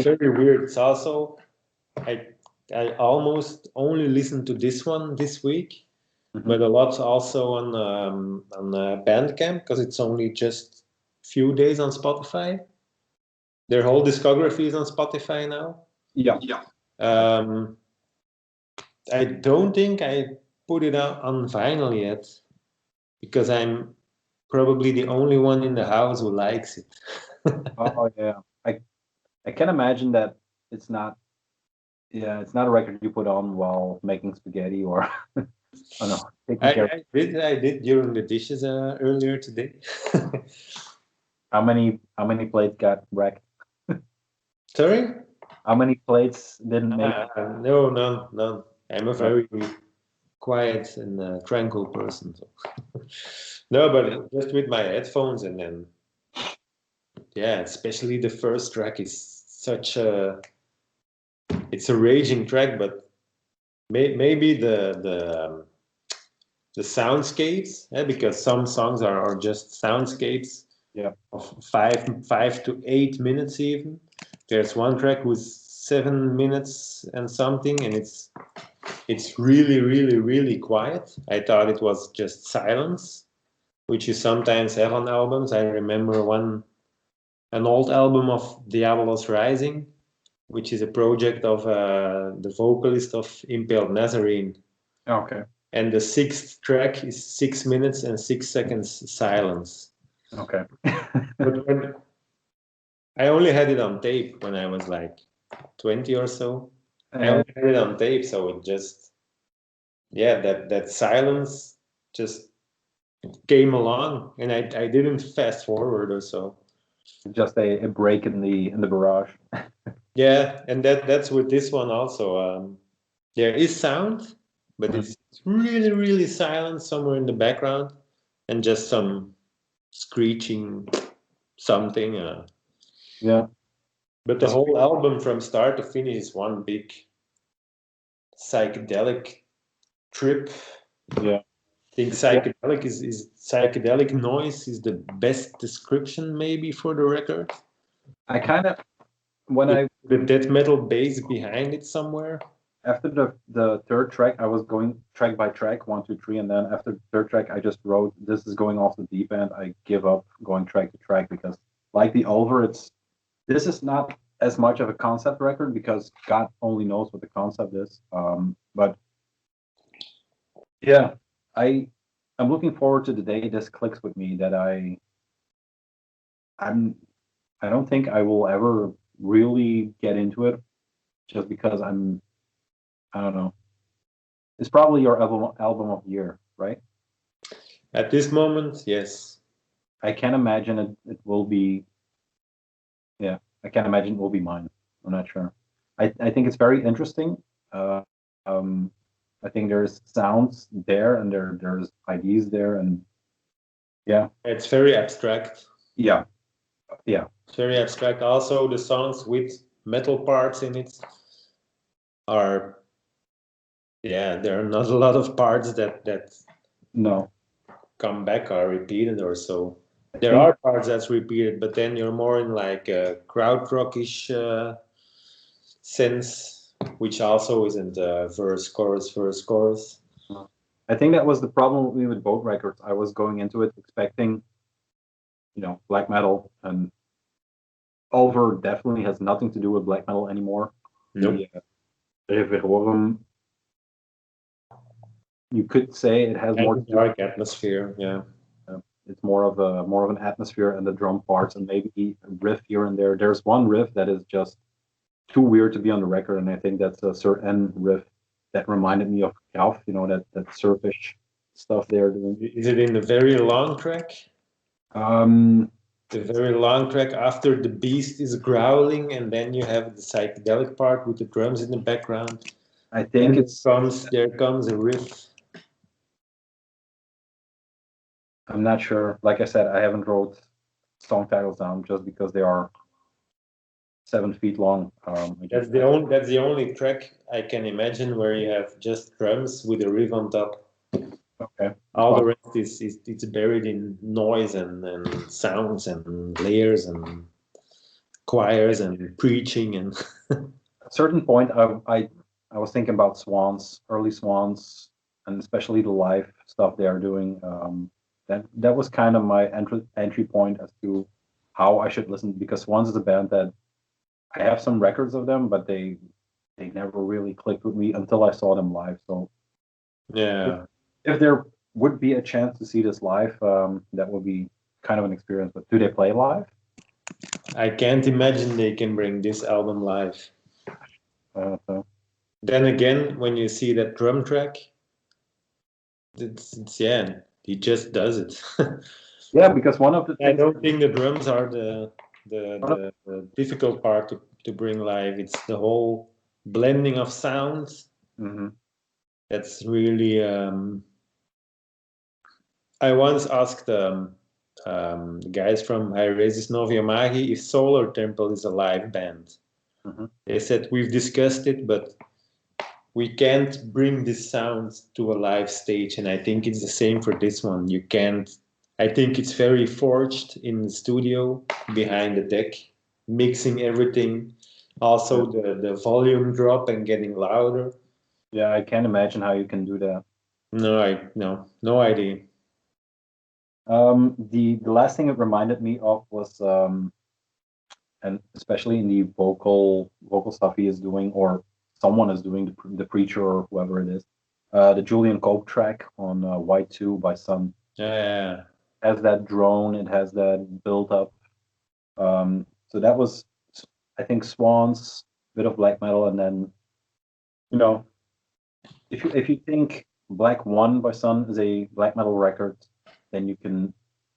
very weird. It's also I almost only listened to this one this week, but a lot also on Bandcamp because it's only just a few days on Spotify. Their whole discography is on Spotify now. Yeah. I don't think I put it out on vinyl yet because I'm probably the only one in the house who likes it. Oh yeah, I can imagine that it's not. Yeah, it's not a record you put on while making spaghetti or I don't know. I did during the dishes earlier today. How many plates got wrecked? Sorry? How many plates didn't make? No, none. I'm a very quiet and tranquil person. So. No, but just with my headphones, and then yeah, especially the first track is such a it's a raging track, but maybe the soundscapes, because some songs are just soundscapes Yeah. of 5 to 8 minutes even. There's one track with 7 minutes and something, and it's really quiet. I thought it was just silence, which you sometimes have on albums. I remember an old album of Diabolos Rising, which is a project of the vocalist of Impaled Nazarene. Okay. And the sixth track is 6 minutes and 6 seconds silence. Okay. But when I only had it on tape when I was like 20 or so. I only had it on tape, so it just that silence just came along, and I didn't fast forward or so. Just a break in the barrage. Yeah, and that's with this one also. There is sound, but it's really silent somewhere in the background, and just some screeching something. Yeah. But the whole album from start to finish is one big psychedelic trip. Yeah. I think psychedelic is psychedelic noise is the best description maybe for the record. I kind of the death metal bass behind it somewhere. After the third track, I was going track by track, 1, 2, 3, and then after the third track, I just wrote, "This is going off the deep end. I give up going track to track," because like the Ulver, this is not as much of a concept record because God only knows what the concept is. But yeah, I'm looking forward to the day this clicks with me. That I don't think I will ever really get into it, just because I don't know. It's probably your album of the year, right? At this moment, yes. I can't imagine it will be. Yeah, I can't imagine it will be mine. I'm not sure. I think it's very interesting. I think there's sounds there, and there's ideas there, and yeah. It's very abstract. Yeah. It's very abstract. Also, the songs with metal parts in it are, there are not a lot of parts that No. come back or repeated or so. There are parts that's repeated, but then you're more in like a krautrockish sense, which also isn't verse, chorus. I think that was the problem with me with both records. I was going into it expecting, black metal, and Ulver definitely has nothing to do with black metal anymore. Nope. The Reverorum, you could say it has more dark atmosphere. Yeah. It's more of an atmosphere and the drum parts and maybe a riff here and there. There's one riff that is just too weird to be on the record, and I think that's a certain riff that reminded me of Calf, that surfish stuff they're doing. Is it in the very long track? The very long track after the beast is growling, and then you have the psychedelic part with the drums in the background. I think there comes a riff. I'm not sure. Like I said, I haven't wrote song titles down just because they are 7 feet long. That's the only track I can imagine where you have just drums with a riff on top. Okay. All the rest is it's buried in noise and sounds and layers and choirs and preaching and. At a certain point, I was thinking about Swans, early Swans, and especially the live stuff they are doing. That was kind of my entry point as to how I should listen, because Swans is a band that I have some records of them, but they never really clicked with me until I saw them live. So yeah, if there would be a chance to see this live, that would be kind of an experience. But do they play live? I can't imagine they can bring this album live. Then again, when you see that drum track, it's he just does it. Yeah, because one of the I things don't think the drums are the difficult part to bring live. It's the whole blending of sounds. Mhm. That's really. I once asked the guys from High Novia Magi if Solar Temple is a live band. Mhm. They said we've discussed it, but we can't bring this sound to a live stage, and I think it's the same for this one. You can't. I think it's very forged in the studio behind the deck, mixing everything. Also, the volume drop and getting louder. Yeah, I can't imagine how you can do that. No idea. The last thing it reminded me of was and especially in the vocal stuff he is doing, or someone is doing, the preacher or whoever it is. The Julian Cope track on Y2 by Sun Yeah, has that drone. It has that build up. So that was, I think, Swans, bit of black metal, and then, you know, if you think Black One by Sun is a black metal record, then you can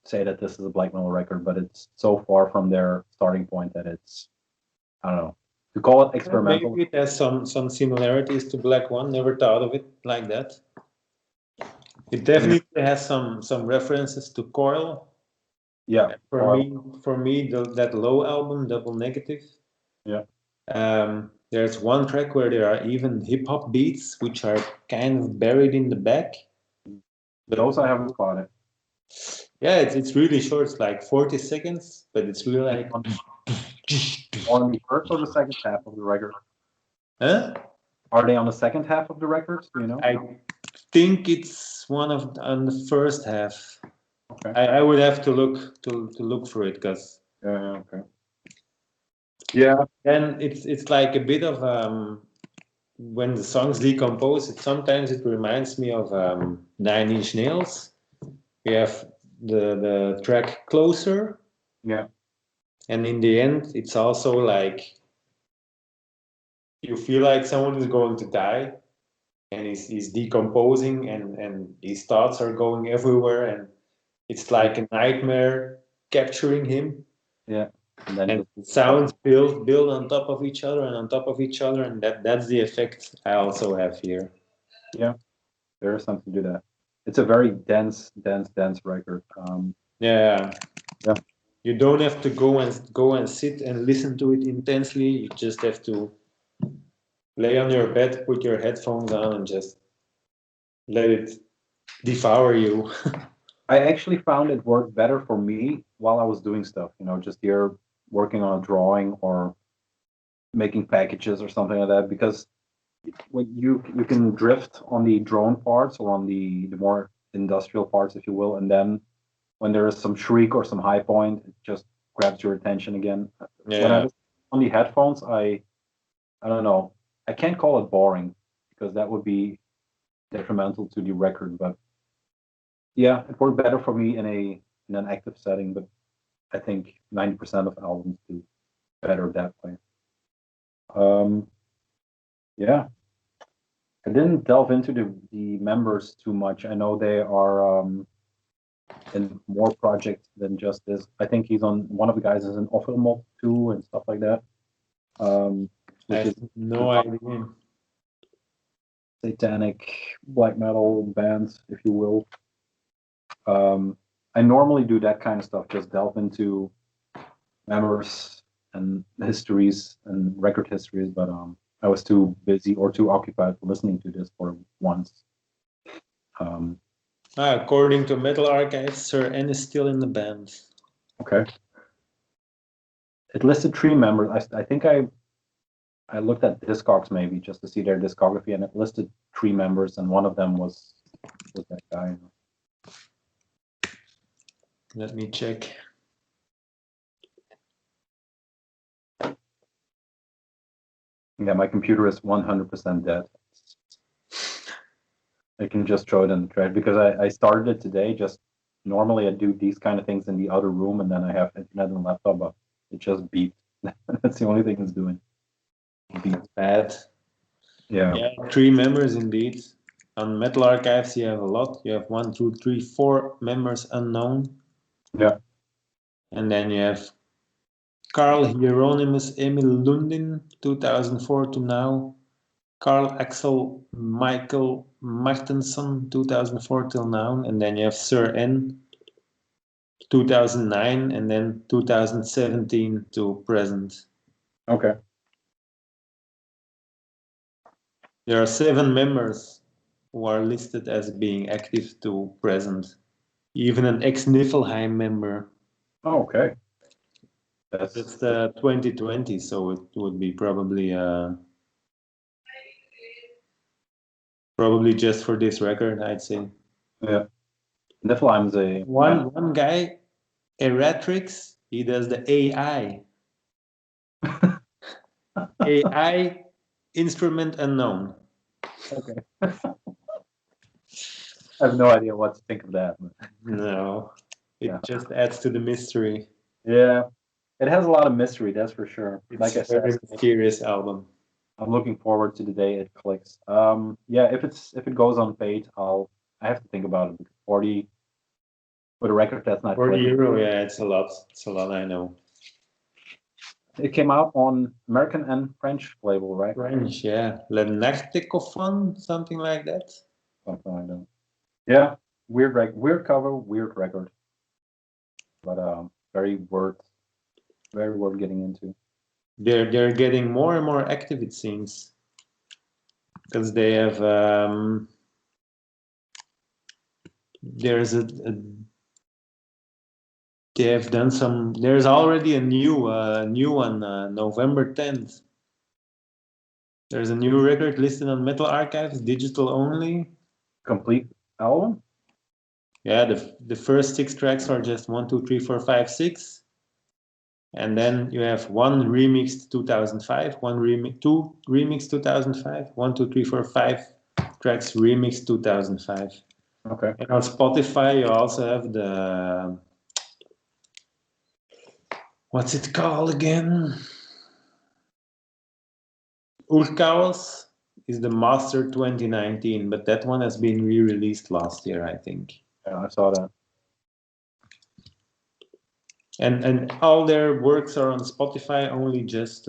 say that this is a black metal record. But it's so far from their starting point that it's, I don't know, to call it experimental. maybe it has some similarities to Black One. Never thought of it like that. It definitely has some references to Coil. Yeah, For me, that low album, Double Negative. yeah. There's one track where there are even hip hop beats, which are kind of buried in the back. But Those I haven't spotted. yeah, it's really short. It's like 40 seconds, but it's really like. On the first or the second half of the record? Huh? Are they on the second half of the record? Do you know? I think it's one of on the first half. Okay. I would have to look for it because Yeah. Okay. Yeah. then it's like a bit of when the songs decompose. Sometimes it reminds me of Nine Inch Nails. We have the track Closer. Yeah. And in the end, it's also like you feel like someone is going to die, and he's decomposing, and his thoughts are going everywhere, and it's like a nightmare capturing him. Yeah. And then And sounds build on top of each other and on top of each other, and that's the effect I also have here. Yeah, there is something to that. It's a very dense record. Yeah. Yeah. You don't have to go and sit and listen to it intensely. You just have to lay on your bed, put your headphones on, and just let it devour you. I actually found it worked better for me while I was doing stuff, just here working on a drawing or making packages or something like that, because when you can drift on the drone parts or on the more industrial parts, if you will, and then when there is some shriek or some high point, it just grabs your attention again. When I Yeah. was on the headphones, I don't know, I can't call it boring because that would be detrimental to the record, but yeah, it worked better for me in an active setting, but I think 90% of albums do better that way. Yeah, I didn't delve into the members too much. I know they are in more projects than just this. I think he's on, one of the guys is in Vol.2 and stuff like that. I Which have is no idea. satanic black metal bands, if you will. I normally do that kind of stuff, just delve into members and histories and record histories, but I was too busy or too occupied listening to this for once. According to Metal Archives, Sir N is still in the band. Okay. It listed 3 members. I think I looked at Discogs maybe just to see their discography, and it listed 3 members, and one of them was that guy. Let me check. Yeah, my computer is 100% dead. I can just throw it in the trash because I started it today. Just normally I do these kind of things in the other room, and then I have internet and laptop, but it just beeped. That's the only thing it's doing. That's bad. Yeah. Yeah, 3 members indeed. On Metal Archives, you have a lot. You have 1, 2, 3, 4 members unknown. Yeah. And then you have Carl Hieronymus Emil Lundin, 2004 to now. Carl Axel Michael Martensen, 2004 till now. And then you have Sir N, 2009, and then 2017 to present. Okay. There are 7 members who are listed as being active to present. Even an ex-Niflheim member. Oh, okay. That's the 2020, so it would be probably just for this record, I'd say. Yeah. Niflheim's a one guy, Eratrix, he does the AI. AI instrument unknown. Okay. I have no idea what to think of that. No, it just adds to the mystery. Yeah, it has a lot of mystery, that's for sure. It's like I a very said, mysterious album. I'm looking forward to the day it clicks. Yeah, if it goes on paid, I have to think about it. 40 for the record, that's not €40, yeah, it's a lot. It's a lot, I know. It came out on American and French label, right? French, yeah. Le Narcophone, something like that. Something like that. Yeah, weird cover, weird record, but very worth getting into. They're getting more and more active, it seems, because they have they have done some. There's already a new one, November 10th. There's a new record listed on Metal Archives, digital only. Complete album? Yeah, the first 6 tracks are just 1, 2, 3, 4, 5, 6. And then you have 1 remixed 2005, 2 remixed 2005, 1, 2, 3, 4, 5 tracks remixed 2005. Okay. And on Spotify, you also have the, what's it called again? Urchaos is the Master 2019, but that one has been re-released last year, I think. Yeah, I saw that. And all their works are on Spotify only just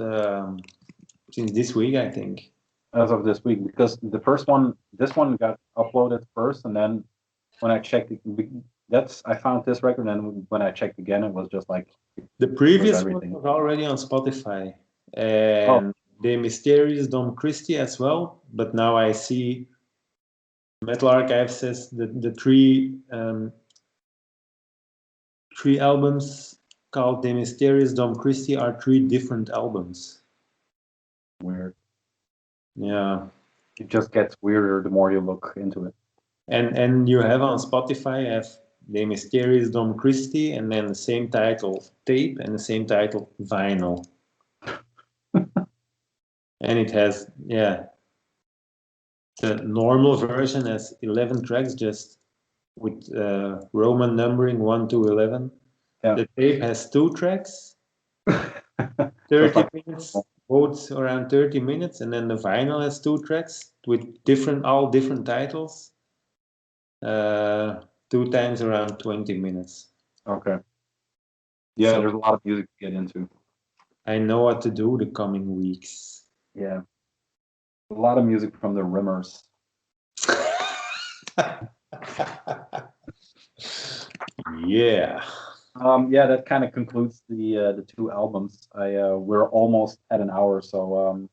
since this week, I think. As of this week, because this one got uploaded first, and then when I checked I found this record, and when I checked again, it was just like the previous one was already on Spotify, and De Mysteriis Dom Christi as well. But now I see Metal Archive says that the 3 albums called De Mysteriis Dom Christi are 3 different albums. Weird. Yeah. It just gets weirder the more you look into it. And you have on Spotify, you have De Mysteriis Dom Christi, and then the same title tape and the same title vinyl. And it has, yeah, the normal version has 11 tracks, just with Roman numbering 1 to 11. Yeah. The tape has 2 tracks, 30 minutes, both around 30 minutes, and then the vinyl has 2 tracks with all different titles. 2 times around 20 minutes. Okay. Yeah, so, there's a lot of music to get into. I know what to do the coming weeks. Yeah. A lot of music from the Rimmers. Yeah. Yeah, that kind of concludes the 2 albums. We're almost at an hour, so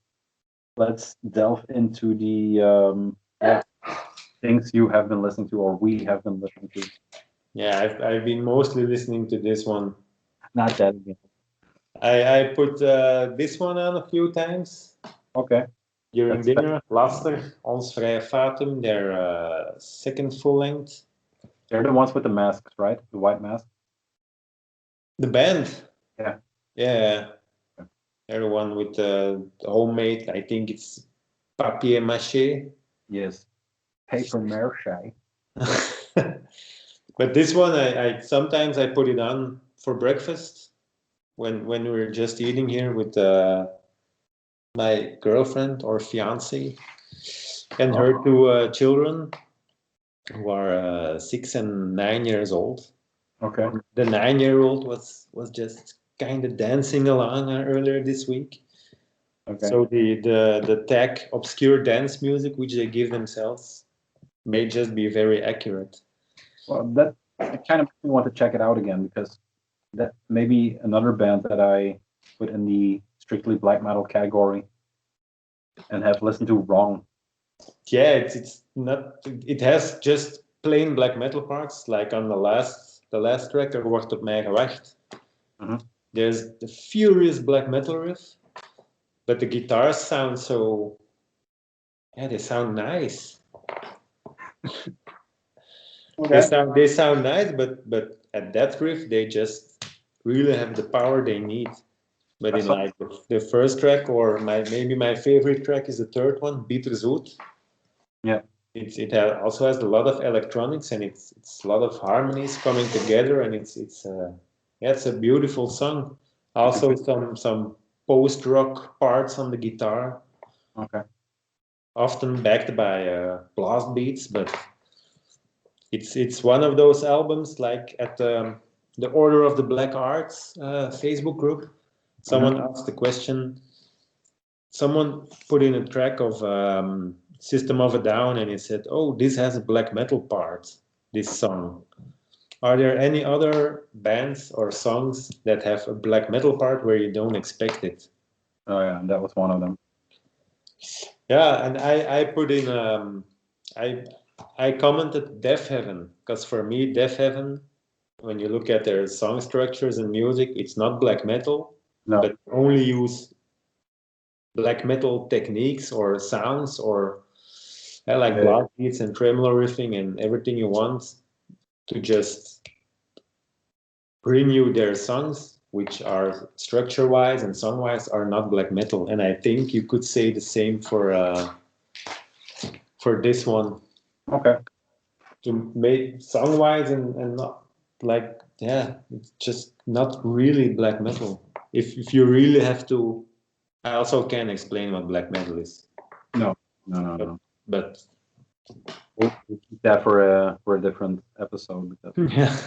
let's delve into the things you have been listening to, or we have been listening to. Yeah, I've been mostly listening to this one. Not that again. I put this one on a few times. Okay. During dinner, Laster, Ons Vrije Fatum, their second full length. They're the ones with the masks, right? The white mask. The band. Yeah. Yeah. They're the one with the homemade. I think it's papier mâché. Yes. Paper mache. But this one, I sometimes I put it on for breakfast when we were just eating here with my girlfriend or fiance and her 2 children who are 6 and 9 years old. Okay. The 9-year-old was just kind of dancing along earlier this week. Okay. So the tech obscure dance music which they give themselves may just be very accurate. Well, that it kind of makes me want to check it out again, because that may be another band that I put in the strictly black metal category and have listened to wrong. Yeah, it's not. It has just plain black metal parts, like on the last track, Er wordt op mij gewacht. Mhm. There's the furious black metal riff, but the guitars sound so. Yeah, they sound nice. Okay. They sound nice, but at that riff they just really have the power they need. But in like the first track, or maybe my favorite track is the third one, Bitterzoet. Yeah. Also has a lot of electronics, and it's a lot of harmonies coming together, and it's a beautiful song. Also some post rock parts on the guitar. Okay. Often backed by blast beats, but it's one of those albums like at the Order of the Black Arts Facebook group. Someone asked the question. Someone put in a track of System of a Down, and he said, "Oh, this has a black metal part. This song. Are there any other bands or songs that have a black metal part where you don't expect it?" Oh yeah, that was one of them. Yeah, and I put in I commented Death Heaven, because for me Death Heaven, when you look at their song structures and music, it's not black metal, No. but only use black metal techniques or sounds or like blast beats and tremolo riffing and everything you want to just bring you their songs, which are structure wise and song wise are not black metal. And I think you could say the same for this one. Okay. To make song wise and not like, yeah, it's just not really black metal. If you really have to, I also can explain what black metal is. No. But We'll keep that for a different episode, because yeah,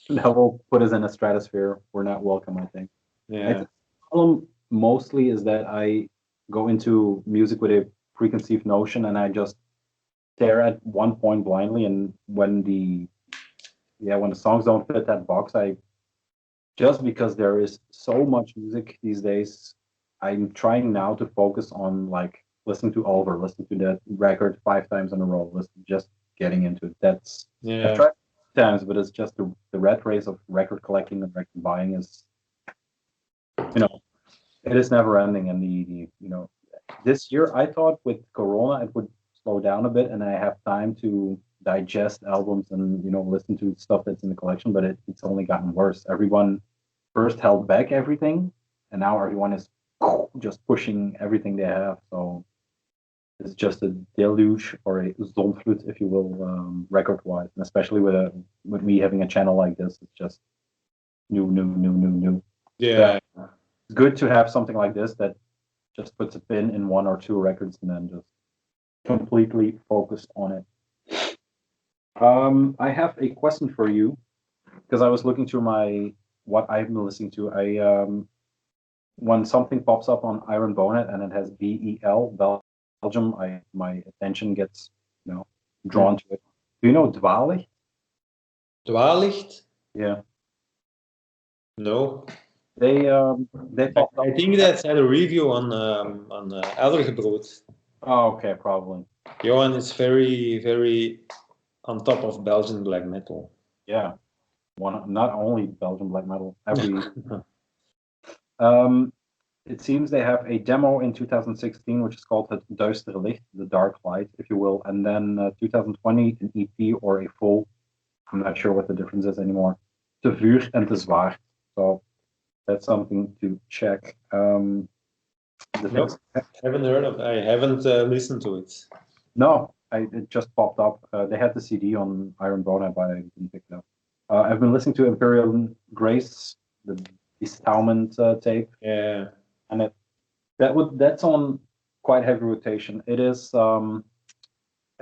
that will put us in a stratosphere we're not welcome, I think. I yeah, think the problem mostly is that I go into music with a preconceived notion, and I just stare at one point blindly, and when the songs don't fit that box, I just, because there is so much music these days, I'm trying now to focus on like listening to Ulver, listening to that record 5 times in a row, just getting into it. I've tried times, but it's just the rat race of record collecting and record buying is, it is never ending. And the this year I thought with Corona it would slow down a bit, and I have time to digest albums and listen to stuff that's in the collection. But it's only gotten worse. Everyone first held back everything, and now everyone is just pushing everything they have. So it's just a deluge, or a zonvloed, if you will, record-wise, and especially with me having a channel like this, it's just new. yeah. So it's good to have something like this that just puts a pin in one or two records and then just completely focused on it. I have a question for you, because I was looking through what I've been listening to. When something pops up on Iron Bonnet and it has BEL, Belgium, my attention gets drawn to it. Do you know Dwaallicht? Dwaallicht? Yeah. No. They popped up. I think that's had a review on Eldergebroed. Oh, okay, probably. Johan is very, very on top of Belgian black metal. Yeah, not only Belgian black metal, every. It seems they have a demo in 2016, which is called Het Duistere Licht, the Dark Light, if you will, and then 2020 an EP or a full. I'm not sure what the difference is anymore. Te Vuur en Te Zwaar. So that's something to check. Nope, haven't heard of. I haven't listened to it. No, it just popped up. They had the CD on Iron Bona, but I didn't pick it up. I've been listening to Imperial Grace, the Bestowment tape. Yeah, and that's on quite heavy rotation. It is. I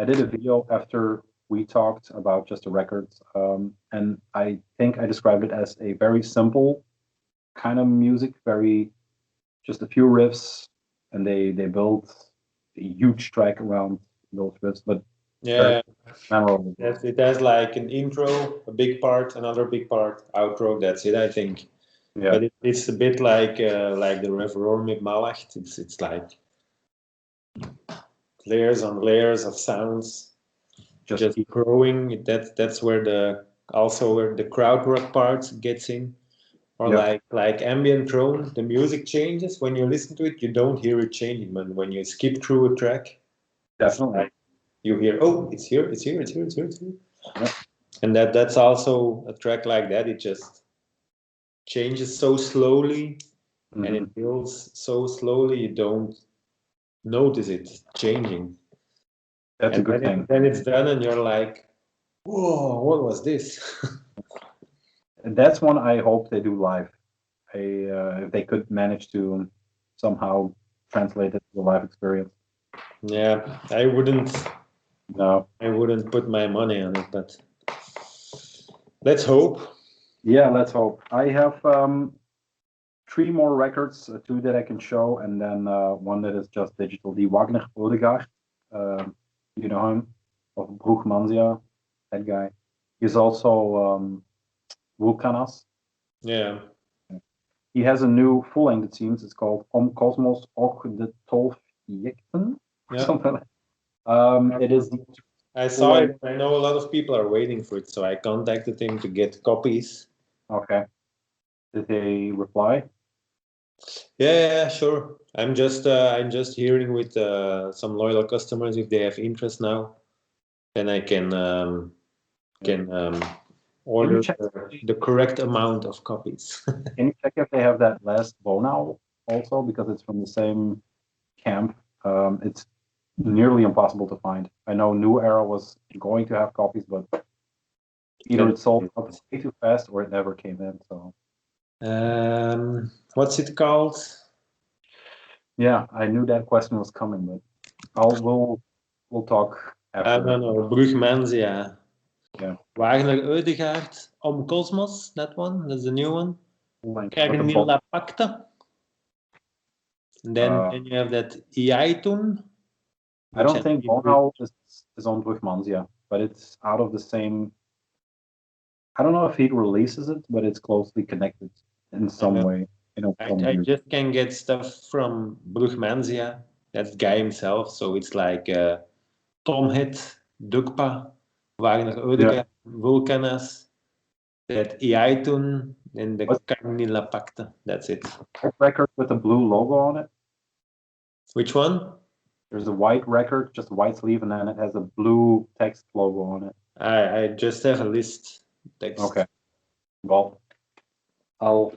did a video after we talked about just the records, and I think I described it as a very simple kind of music, very just a few riffs, and they built a huge track around those riffs, but Yeah, memorable. it has like an intro, a big part, another big part, outro. That's it, I think. Yeah, But it's a bit like the Reverorum with Malacht. It's like layers on layers of sounds, just keep, growing. That's where the crowd rock part gets in. Or yeah, like ambient drone, the music changes when you listen to it. You don't hear it changing, but when you skip through a track, it's definitely. like you hear, oh, it's here, it's here, it's here, it's here, it's here. Yeah. And that's also a track like that. It just changes so slowly, and Mhm. it builds so slowly. You don't notice it changing. That's a And good thing. then it's done, and you're like, whoa, what was this? And that's one I hope they do live. If they could manage to somehow translate it to a live experience. Yeah, No. I wouldn't put my money on it, but let's hope. Yeah, let's hope. I have three more records, two that I can show, and then one that is just digital. The Wagner Odegaard, you know him, of Brugmansia, that guy. He's also Vulcanas. Yeah. He has a new full length, it seems. It's called Om Cosmos och de 12 Jekten, Yeah. something like that. It is the I saw it. I know a lot of people are waiting for it, so I contacted him to get copies. okay. Did they reply? Yeah, sure. I'm just hearing with some loyal customers if they have interest now, then I can order check? the correct amount of copies. Can you check if they have that last Bonau also? Because it's from the same camp. It's nearly impossible to find. I know New Era was going to have copies, but either it sold out way too fast or it never came in. So What's it called? yeah, I knew that question was coming, but we'll talk after. No, Brugmansia. Yeah. Wagner Odegaard, Om Cosmos, that one, that's the new one. Like, Kernilla Pacta. Uh, Then you have that Iaitun. I don't think Bonau is on Brugmansia, but it's out of the same. I don't know if he releases it, but it's closely connected in some way. You know, I just can get stuff from Brugmansia, that guy himself. So it's like Tomhit, Dukpa, Wagner Odegaard, Vulcanas, that Iaitun, and the Carnilla Pacta. That's it. Record with a blue logo on it. Which one? There's a white record, just a white sleeve, and then it has a blue text logo on it. I just have a list text. Okay. Well, I'll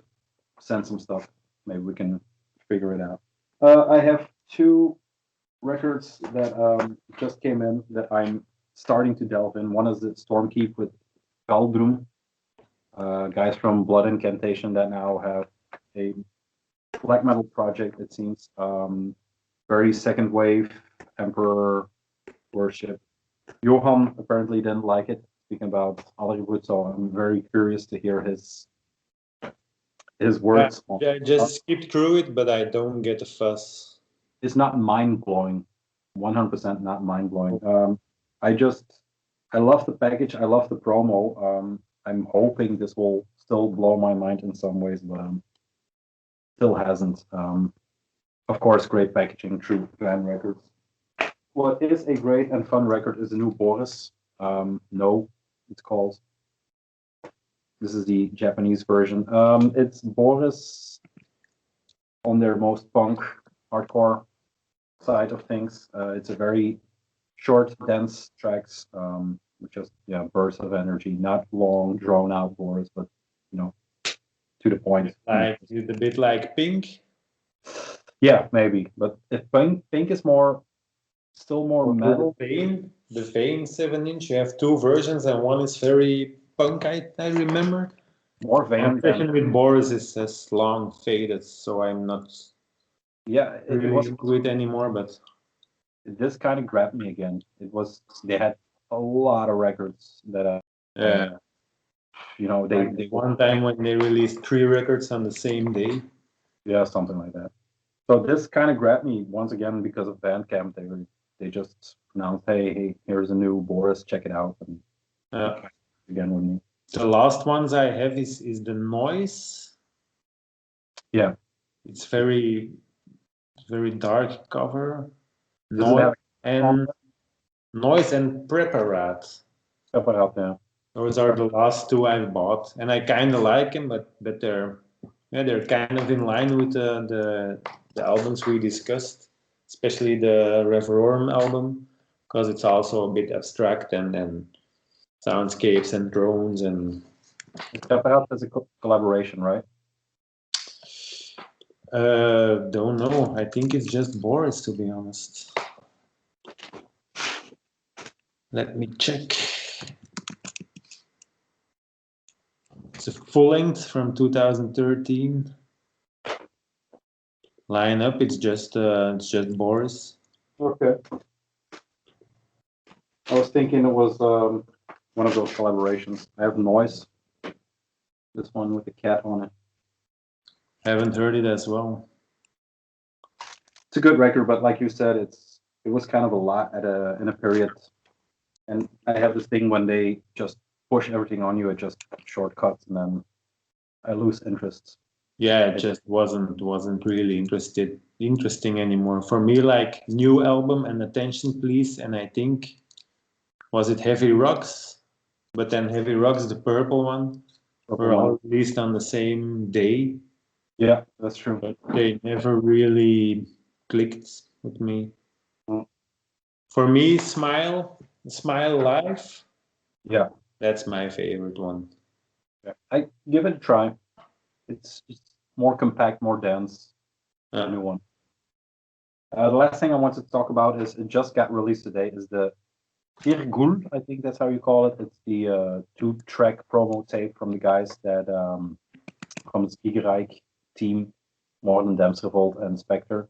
send some stuff. Maybe we can figure it out. I have two records that just came in that I'm starting to delve in. One is the Stormkeep with Galbrum, guys from Blood Incantation that now have a black metal project, it seems. Very second wave Emperor worship. Johan apparently didn't like it, speaking about Hollywood, so I'm very curious to hear his words. I just skipped through it, but I don't get a fuss. It's not mind blowing, 100% not mind blowing. I love the package. I love the promo. I'm hoping this will still blow my mind in some ways, but still hasn't. Of course, great packaging through Van Records. What is a great and fun record is the new Boris. No, it's called. This is the Japanese version. It's Boris on their most punk, hardcore side of things. It's a very short, dense tracks, with just bursts of energy, not long, drawn out Boris, but to the point. Like is it a bit like Pink? Yeah, maybe. But if Pink is still more metal. The Fame 7-inch, you have two versions, and one is very punk, I remember. More Venom. Especially with Boris is as long faded, so I'm not it was into it anymore, but this kind of grabbed me again. They had a lot of records that Yeah. you know, they One time when they released 3 records on the same day. yeah, something like that. So this kind of grabbed me once again because of Bandcamp. They just announced, hey, here's a new Boris, check it out, and again with me. The last ones I have is the Noise. Yeah, it's very dark cover. does it have Noise and Preparat. Preparat, yeah. Those are the last 2 I've bought, and I kind of like them, but they're kind of in line with the albums we discussed, especially the Reverorum album, because it's also a bit abstract and soundscapes and drones and. Preparat is a collaboration, right? Don't know. I think it's just Boris, to be honest. Let me check. It's a full length from 2013. Lineup. It's just Boris. Okay. I was thinking it was one of those collaborations. I have Noise. This one with the cat on it. Haven't heard it as well. It's a good record, but like you said, it was kind of a lot in a period. And I have this thing when they just push everything on you, it just shortcuts, and then I lose interest. Yeah, it just wasn't really interesting anymore. For me, like new album and Attention Please, and I think was it Heavy Rocks? But then Heavy Rocks, the purple one, were all released on the same day. Yeah, that's true. But they never really clicked with me. Mm. For me, Smile Live. Yeah, that's my favorite one. Yeah. I give it a try. It's more compact, more dense. A new one. The last thing I wanted to talk about is it just got released today. Is the Irgul, I think that's how you call it. It's the 2-track promo tape from the guys that from the Spiegelreich team, More Than Dam's Revolt and Spectre.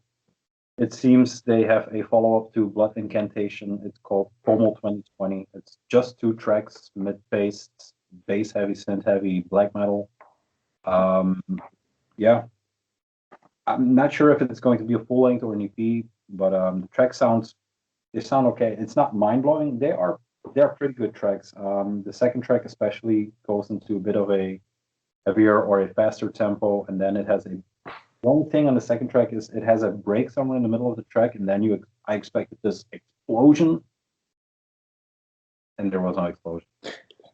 It seems they have a follow-up to Blood Incantation. It's called Promo 2020. It's just 2 tracks, mid-paced, bass-heavy, synth-heavy, black metal. Yeah. I'm not sure if it's going to be a full-length or an EP, but the track sound okay. It's not mind-blowing. They're pretty good tracks. The second track especially goes into a bit of a heavier or a faster tempo, and then it has the only thing on the second track is it has a break somewhere in the middle of the track, and then I expected this explosion, and there was no explosion.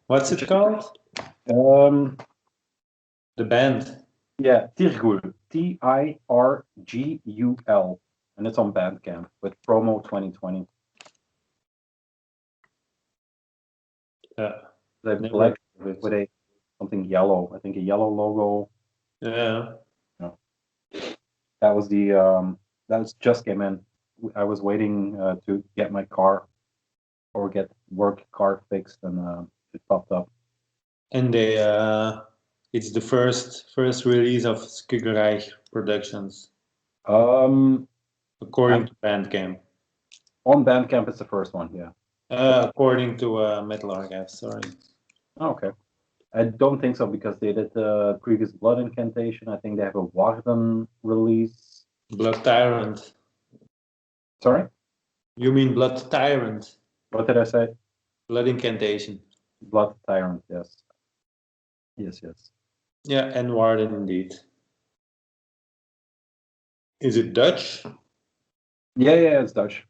What's it called? The band. Yeah, Tirgul, Tirgul, and it's on Bandcamp with promo 2020. Yeah, black with something yellow. I think a yellow logo. Yeah. That was just came in. I was waiting to get my car or get work car fixed, and it popped up. And it's the first release of Spiegelreich Productions. According to Bandcamp. On Bandcamp, it's the first one, yeah. According to Metal Archive, sorry. Oh, okay. I don't think so because they did the previous Blood Incantation. I think they have a Warden release. Blood Tyrant. Sorry? You mean Blood Tyrant? What did I say? Blood Incantation. Blood Tyrant, yes. Yes. Yeah, and Warden indeed. Is it Dutch? Yeah, it's Dutch.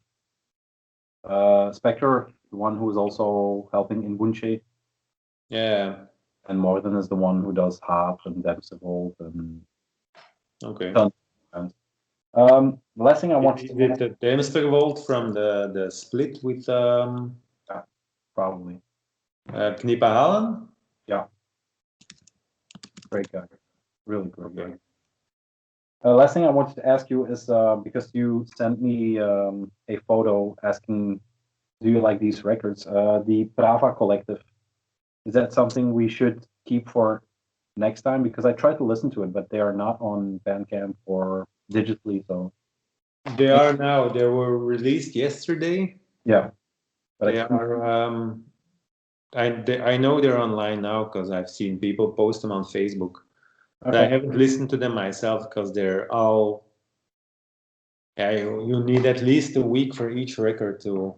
Spectre, the one who is also helping in Bunche. Yeah. And Morden is the one who does Harp and Dam's Revolt and okay. The last thing I want to is it the Dam's Revolt from the split with probably Knipa Hallen? Yeah. Great guy. Really great guy. Last thing I wanted to ask you is because you sent me a photo asking, do you like these records? The Prava Collective. Is that something we should keep for next time? Because I tried to listen to it, but they are not on Bandcamp or digitally. So they are now. They were released yesterday. Yeah. But They are. I know they're online now because I've seen people post them on Facebook. But I haven't listened to them myself because they're all. Yeah, you need at least a week for each record to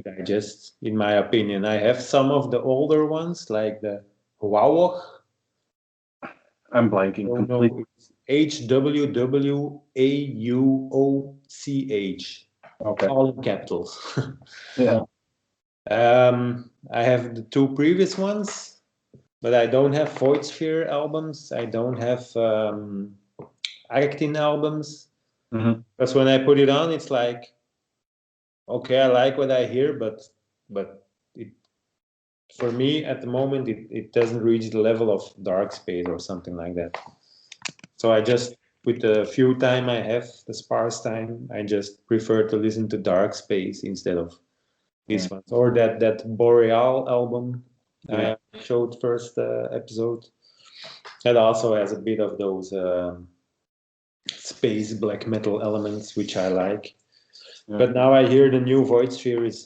digest, in my opinion. I have some of the older ones, like the Wauwach. I'm blanking completely. HWWAUOCH. Okay. All in capitals. Yeah. I have the two previous ones, but I don't have Void Sphere albums. I don't have Actin albums. Because when I put it on, it's like, okay, I like what I hear, but it, for me at the moment it doesn't reach the level of Dark Space or something like that. So I just, with the few time I have, the sparse time, I just prefer to listen to Dark Space instead of these ones, or that Boreal album I showed first episode. That also has a bit of those space black metal elements, which I like. But now I hear the new Void Sphere is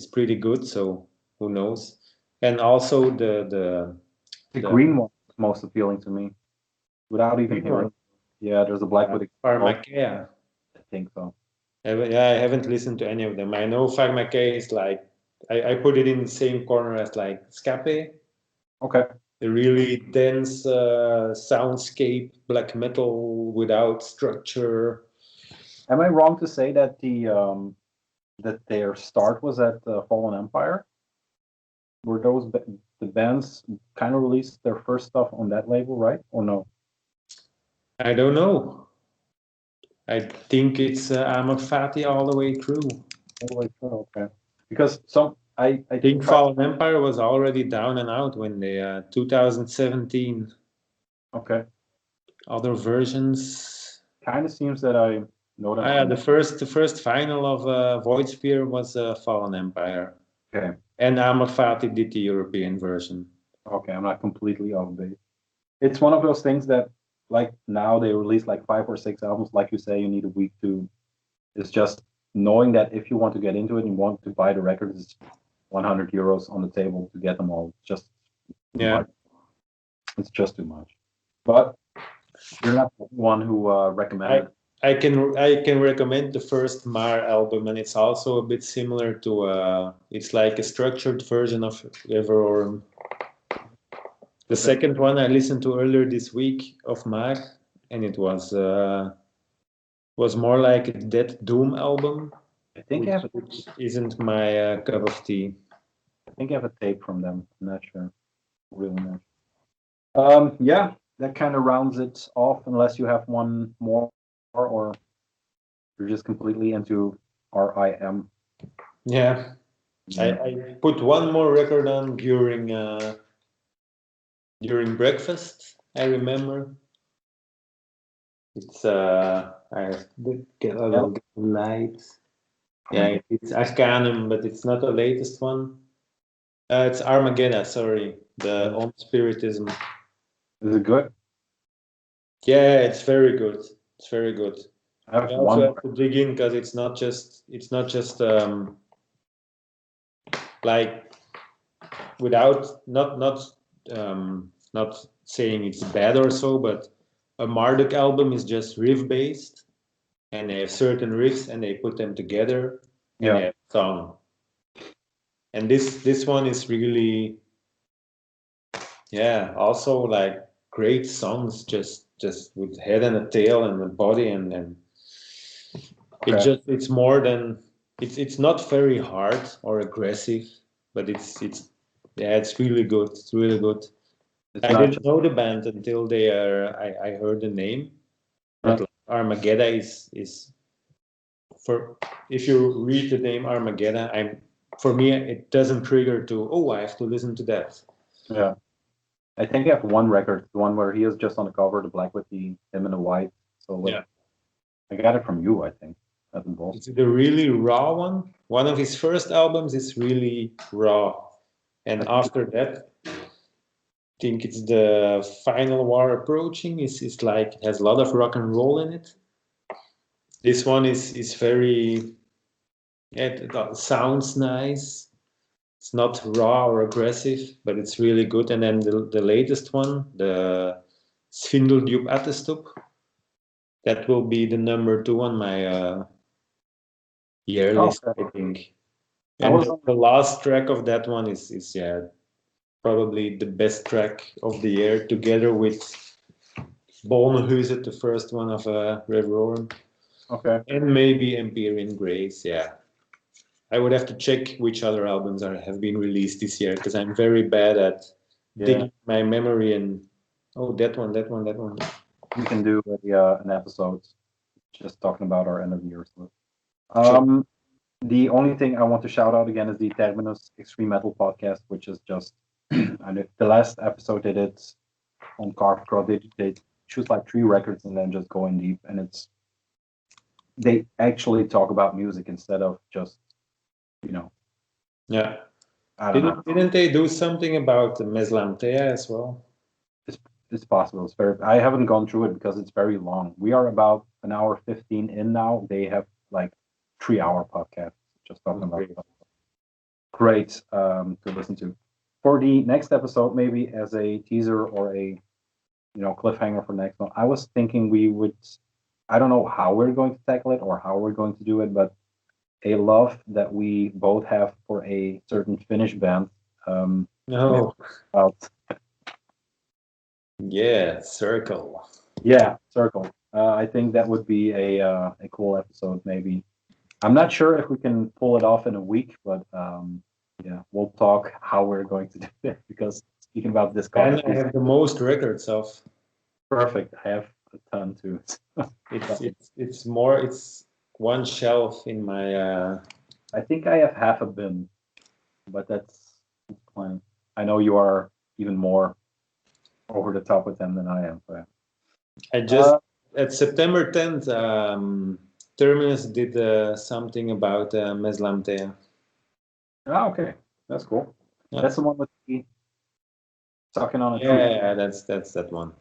pretty good, so who knows? And also the green one is most appealing to me, without even hearing. Yeah, there's a black with Pharmakeia. I think so. Yeah, I haven't listened to any of them. I know Pharmakeia is like, I put it in the same corner as like Scape. Okay. The really dense soundscape black metal without structure. Am I wrong to say that that their start was at Fallen Empire? Were those the bands kind of released their first stuff on that label, right? Or no? I don't know. I think it's Amor Fati all the way through. All the way through, okay. Because I think Fallen Empire was already down and out when they 2017. Okay. Other versions. Kind of seems that I know that. The first final of Void Sphere was Fallen Empire. Okay. And Amor Fati did the European version. Okay, I'm not completely off base. It's one of those things that, like, now they release like 5 or 6 albums. Like you say, you need a week to. It's just knowing that if you want to get into it and you want to buy the records, it's 100 euros on the table to get them all. Just it's just too much. But you're not the one who recommended. I can recommend the first Mar album, and it's also a bit similar to it's like a structured version of Reverorum. The second one I listened to earlier this week of Mar, and it was more like a Death Doom album. I think which isn't my cup of tea. I think I have a tape from them. I'm not sure. Really not. Yeah, that kind of rounds it off, unless you have one more, or you're just completely into RIM. Yeah. I put one more record on during breakfast, I remember. It's I get a little light. Yeah, it's Arcanum, but it's not the latest one. It's Armageddon, sorry. The On Spiritism. Is it good? Yeah, it's very good. It's very good. I have also have to dig in because it's not just like without not saying it's bad or so, but a Marduk album is just riff based, and they have certain riffs and they put them together and they have a song. And this one is really also like great songs, just with head and a tail and a body, and it's more than it's not very hard or aggressive, but it's really good. It's really good. I didn't know the band until I heard the name. But like, Armageddon is for, if you read the name Armageddon, for me it doesn't trigger to I have to listen to that. Yeah. I think I have one record, the one where he is just on the cover, the black with him in the white. So I got it from you, I think. It's the really raw one. One of his first albums is really raw, and after that, I think it's the Final War Approaching. It's like has a lot of rock and roll in it. This one is very It sounds nice. It's not raw or aggressive, but it's really good. And then the latest one, the Svindeldiep Attestop, that will be the number 2 on my year list, Okay. I think. I And was the last track of that one is probably the best track of the year, together with Bonnehuset, the first one of Reverorum, okay. and maybe Empyrean Grace. Yeah, I would have to check which other albums have been released this year, because I'm very bad at digging my memory and that one. We can do an episode just talking about our end of year stuff. Sure. The only thing I want to shout out again is the Terminus Extreme Metal podcast, which is just and the last episode they did on Carved Crow, they choose like 3 records and then just go in deep, and they actually talk about music instead of just Yeah. I don't know. Didn't they do something about Meslamtea as well? It's possible. I haven't gone through it because it's very long. We are about an hour 15 in now. They have like 3-hour podcasts just talking about stuff. Great to listen to. For the next episode, maybe as a teaser or a cliffhanger for next one, I was thinking we would. I don't know how we're going to tackle it or how we're going to do it, but a love that we both have for a certain Finnish band. No. About Yeah, Circle. Yeah, Circle. I think that would be a cool episode. Maybe I'm not sure if we can pull it off in a week, but yeah, we'll talk how we're going to do it. Because speaking about this, And I have the most records of. Perfect. I have a ton too. It's more. It's one shelf in my. I think I have half a bin, but that's fine. I know you are even more over the top with them than I am. So. I just at September 10th, Terminus did something about Meslamtea. Ah, okay, that's cool. Yeah. That's the one with the sucking on a tree. Yeah, that's that one.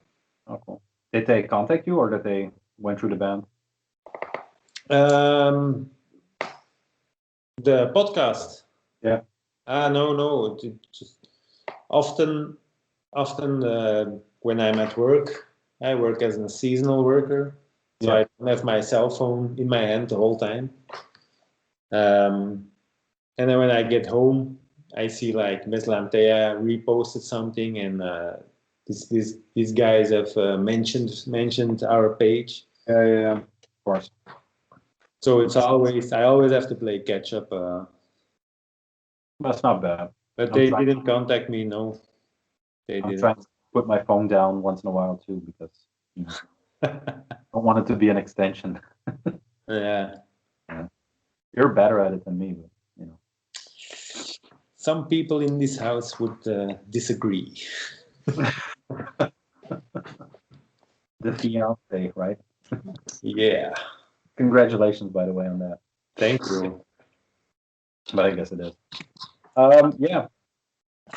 Oh, cool. Did they contact you, or did they went through the band? The podcast. Yeah. No. Just often when I'm at work, I work as a seasonal worker, so I don't have my cell phone in my hand the whole time. And then when I get home, I see like Meslamtea reposted something, and these guys have mentioned our page. Yeah, of course. So it's I always have to play catch up. That's not bad. But they didn't contact me. No, they didn't. I'm trying to put my phone down once in a while too, because I don't want it to be an extension. Yeah. You're better at it than me, but Some people in this house would disagree. The fiance, right? Yeah. Congratulations, by the way, on that. Thank you. But I guess it is. Yeah.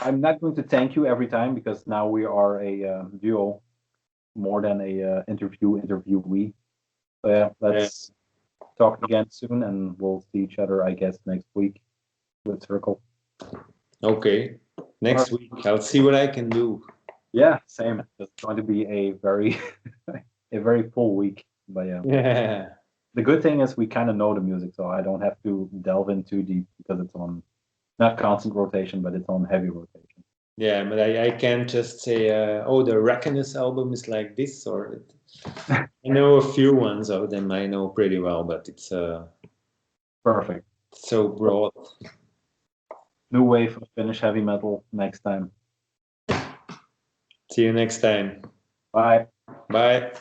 I'm not going to thank you every time, because now we are a duo more than a interviewee. So yeah, let's talk again soon, and we'll see each other, I guess, next week with Circle. Okay. Next week, I'll see what I can do. Yeah, same. It's going to be a very full week. But yeah. The good thing is we kind of know the music, so I don't have to delve in too deep, because it's on not constant rotation, but it's on heavy rotation. Yeah, but I can't just say, the Reckonus album is like this, or I know a few ones of them I know pretty well, but it's perfect. So broad. New wave of Finnish heavy metal next time. See you next time. Bye. Bye.